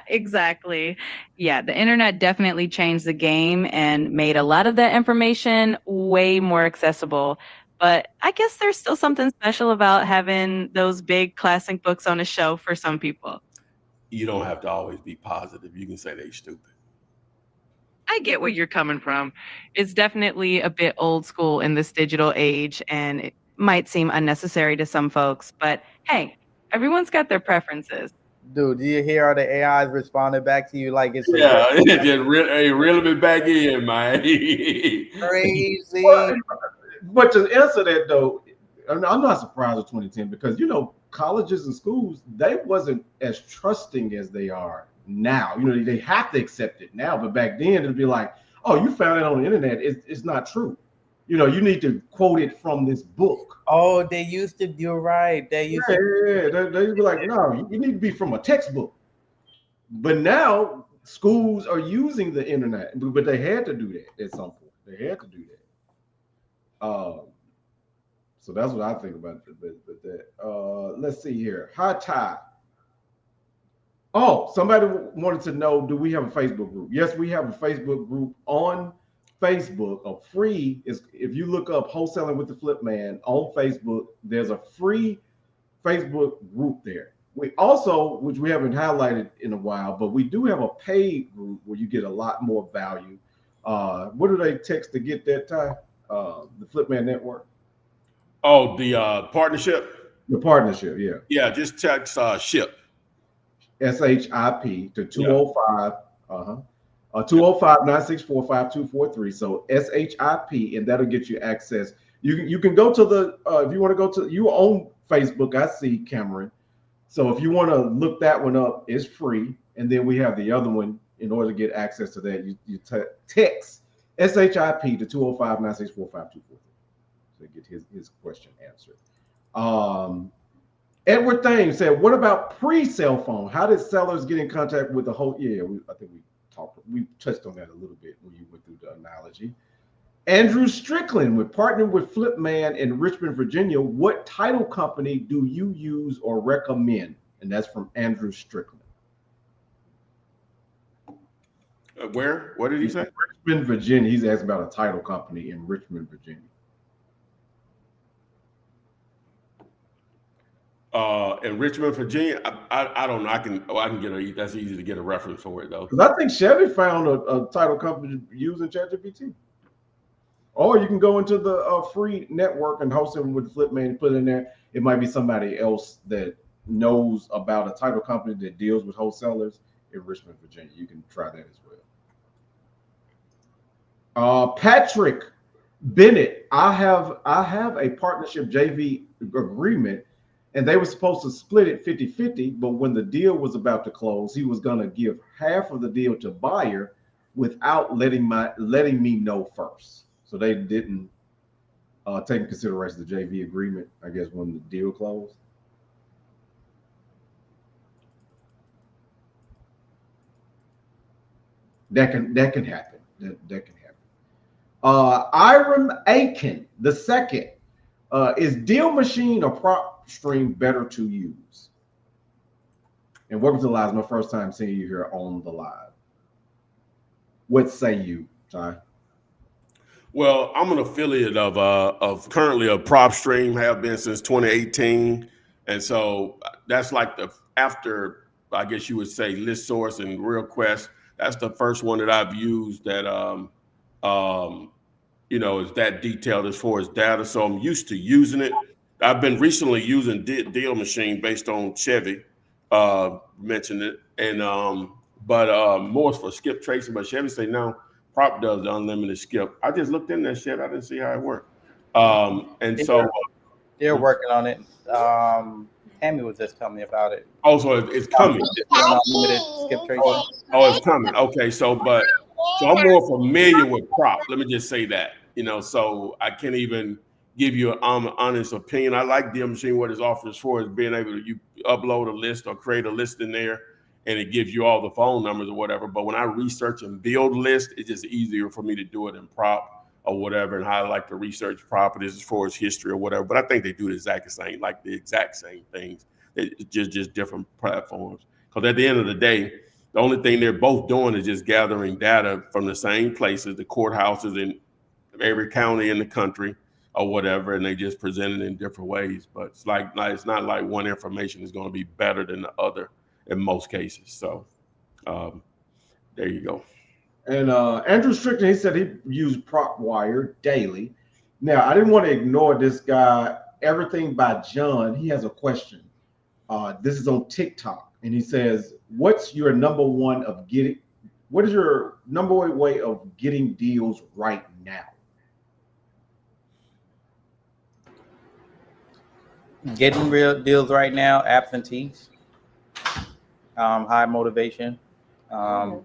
Exactly. Yeah, the internet definitely changed the game and made a lot of that information way more accessible. But I guess there's still something special about having those big classic books on a shelf for some people. You don't have to always be positive. You can say they're stupid. I get where you're coming from. It's definitely a bit old school in this digital age, and might seem unnecessary to some folks, but hey, everyone's got their preferences. Dude, do you hear how the AIs responded back to you like it's a Yeah, just reeling it back in, man. crazy? But to answer that though, I'm not surprised with 2010 because colleges and schools, they wasn't as trusting as they are now. They have to accept it now, but back then it'd be like, oh, you found it on the internet. It's not true. You need to quote it from this book. Oh, they used to. You're right. They used to. Yeah. They'd be like, no, you need to be from a textbook. But now schools are using the internet, but they had to do that at some point. They had to do that. So that's what I think about that. Let's see here. High Tide. Oh, somebody wanted to know, do we have a Facebook group? Yes, we have a Facebook group on Facebook. A free is if you look up Wholesaling with the Flip Man on Facebook, there's a free Facebook group there. We also, which we haven't highlighted in a while, but we do have a paid group where you get a lot more value. What do they text to get that, Ty? The Flip Man Network? Oh, the partnership? The partnership, yeah. Yeah, just text SHIP. SHIP to 205 205-964-5243. So SHIP, and that'll get you access. You can go to the if you want to go to you own Facebook. I see, Cameron. So if you want to look that one up, it's free. And then we have the other one. In order to get access to that, you text SHIP to 205-964-5243 to get his question answered. Edward Thames said, what about pre-cell phone? How did sellers get in contact with the whole? Yeah, I think we touched on that a little bit when you went through the analogy. Andrew Strickland, we're partnered with Flipman in Richmond, Virginia. What title company do you use or recommend? And that's from Andrew Strickland. Where? What did he say? Richmond, Virginia. He's asking about a title company in Richmond, Virginia. In Richmond, Virginia, I don't know. I can get that's easy to get a reference for it though. Because I think Chevy found a title company using ChatGPT. Or you can go into the free network and host it with Flipman and put it in there. It might be somebody else that knows about a title company that deals with wholesalers in Richmond, Virginia. You can try that as well. Patrick Bennett, I have a partnership JV agreement, and they were supposed to split it 50-50, but when the deal was about to close, he was going to give half of the deal to buyer without letting me know first. So they didn't take into consideration the JV agreement, I guess, when the deal closed. That can happen. That can happen. Iram Aiken the second. Is Deal Machine or Prop Stream better to use? And welcome to the live. It's my first time seeing you here on the live. What say you, Ty? Well, I'm an affiliate of currently a Prop Stream, have been since 2018, and so that's like the after, I guess you would say, List Source and RealQuest. That's the first one that I've used that is that detailed as far as data. So I'm used to using it. I've been recently using Deal Machine based on Chevy, mentioned it, and but more for skip tracing. But Chevy say no. Prop does the unlimited skip. I just looked in that shit. I didn't see how it worked. So they're working on it. Tammy was just telling me about it. Oh, so it's coming. Unlimited skip tracing. Oh, it's coming. Okay, so I'm more familiar with Prop. Let me just say that. So I can't even give you an honest opinion. I like Deal Machine. What it offers for is being able to upload a list or create a list in there, and it gives you all the phone numbers or whatever. But when I research and build lists, it's just easier for me to do it in Prop or whatever. And I like to research properties as far as history or whatever. But I think they do the exact same things. It's just different platforms. Because at the end of the day, the only thing they're both doing is just gathering data from the same places, the courthouses in every county in the country or whatever, and they just present it in different ways. But it's not like one information is going to be better than the other in most cases. So there you go. And Andrew Strickland, he said he used PropWire daily. Now, I didn't want to ignore this guy Everything by John. He has a question. This is on TikTok, and he says, what is your number one way of getting deals right now? Getting real deals right now, absentees, high motivation, probably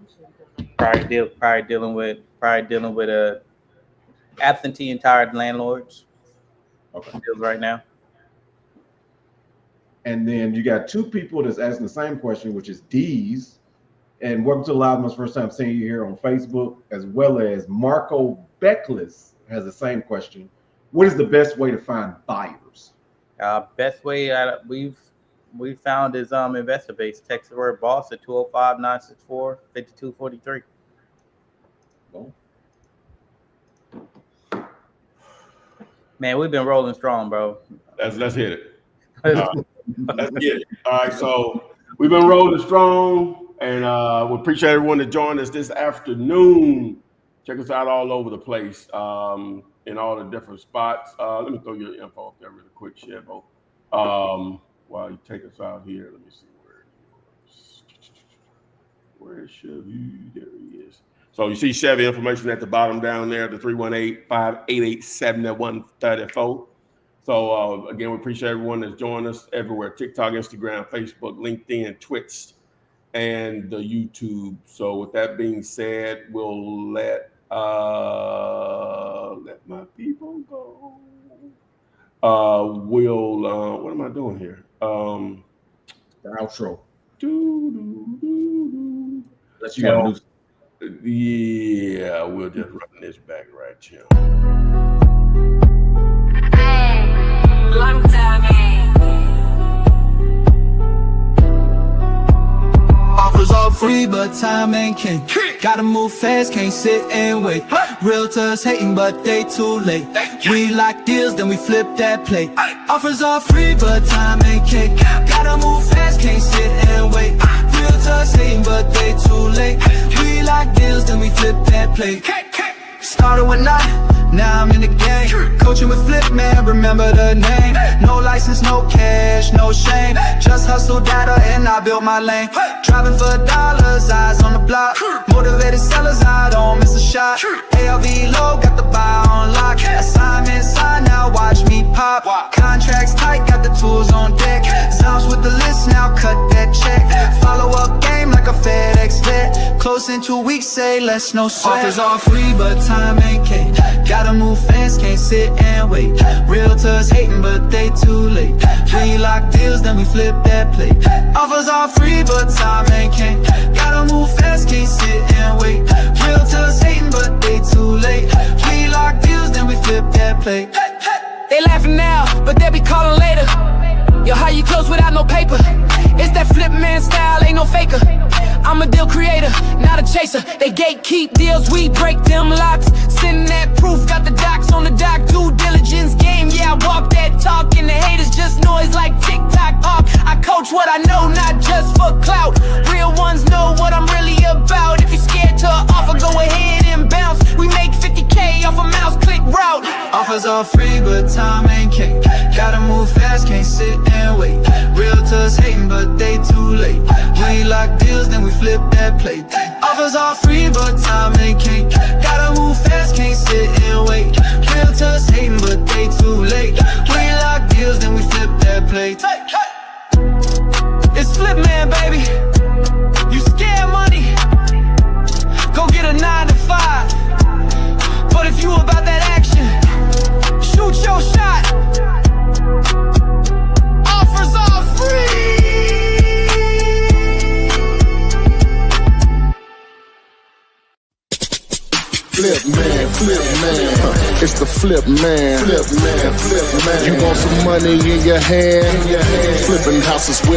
dealing with absentee and tired landlords. Okay. Deals right now. And then you got two people that's asking the same question, which is D's. And welcome to Live. My first time seeing you here on Facebook, as well as Marco Beckless has the same question. What is the best way to find buyers? Best way we've found is investor base. Text the word boss at 205-964-5243. Boom. Man, we've been rolling strong, bro. Let's hit it. Let's get it. All right, so we've been rolling strong, and we appreciate everyone that joined us this afternoon. Check us out all over the place, in all the different spots. Let me throw your info up there really quick, Shebo. While you take us out here, let me see where Chevy? There he is. So you see Chevy information at the bottom down there, the 318-588-7134. So again, we appreciate everyone that's joined us everywhere: TikTok, Instagram, Facebook, LinkedIn, Twitch, and the YouTube. So with that being said, we'll let my people go. What am I doing here? The outro. Unless you got to do. Yeah, we'll just run this back right here. Long time. Offers all free, but time ain't king. Gotta move fast, can't sit and wait. Realtors hating, but they too late. We lock deals, then we flip that plate. Offers all free, but time ain't king. Gotta move fast, can't sit and wait. Realtors hating, but they too late. We lock deals, then we flip that plate. Started with nothing, now I'm in the game. Coaching with Flip, man, remember the name. No license, no cash, no shame. Just hustle data and I built my lane. Driving for dollars, eyes on the block. Motivated sellers, I don't miss a shot. ALV low, got the buy on lock. Assignment signed, now watch me pop. Contracts tight, got the tools on deck. Zounds with the list, now cut that check. Follow up game like a FedEx vet. Close in 2 weeks, say less, no sweat. Offers all free, but time ain't king. Gotta move fast, can't sit and wait. Realtors hating, but they too late. We lock deals, then we flip that plate. Offers all free, but time ain't king. Gotta move fast, can't sit and wait. Realtors hating, but they too late. We lock deals, then we flip that plate. They laughing now, but they'll be calling later. Yo, how you close without no paper? It's that flip man style, ain't no faker. I'm a deal creator, not a chaser. They gatekeep deals, we break them locks. Sending that proof, got the docs on the dock. Due diligence game, yeah, I walk that talk. And the haters just noise like TikTok. I coach what I know, not just for clout. Real ones know what I'm really about. If you're scared to offer, go ahead and bounce. We make 50K off a mouse click route. Offers all free, but time ain't king. Gotta move fast, can't sit and wait. Realtors hating, but they too late. We lock deals, then we flip that plate. Offers all free, but time ain't king. Gotta move fast, can't sit and wait. Realtors hating, but they too late. We lock deals, then we flip that plate. It's Flip Man, baby. You scared money? Go get a 9 to 5. But if you about that action, shoot your shot. Offers all free. Flip man, it's the flip man. You want some money in your hand? Flipping houses with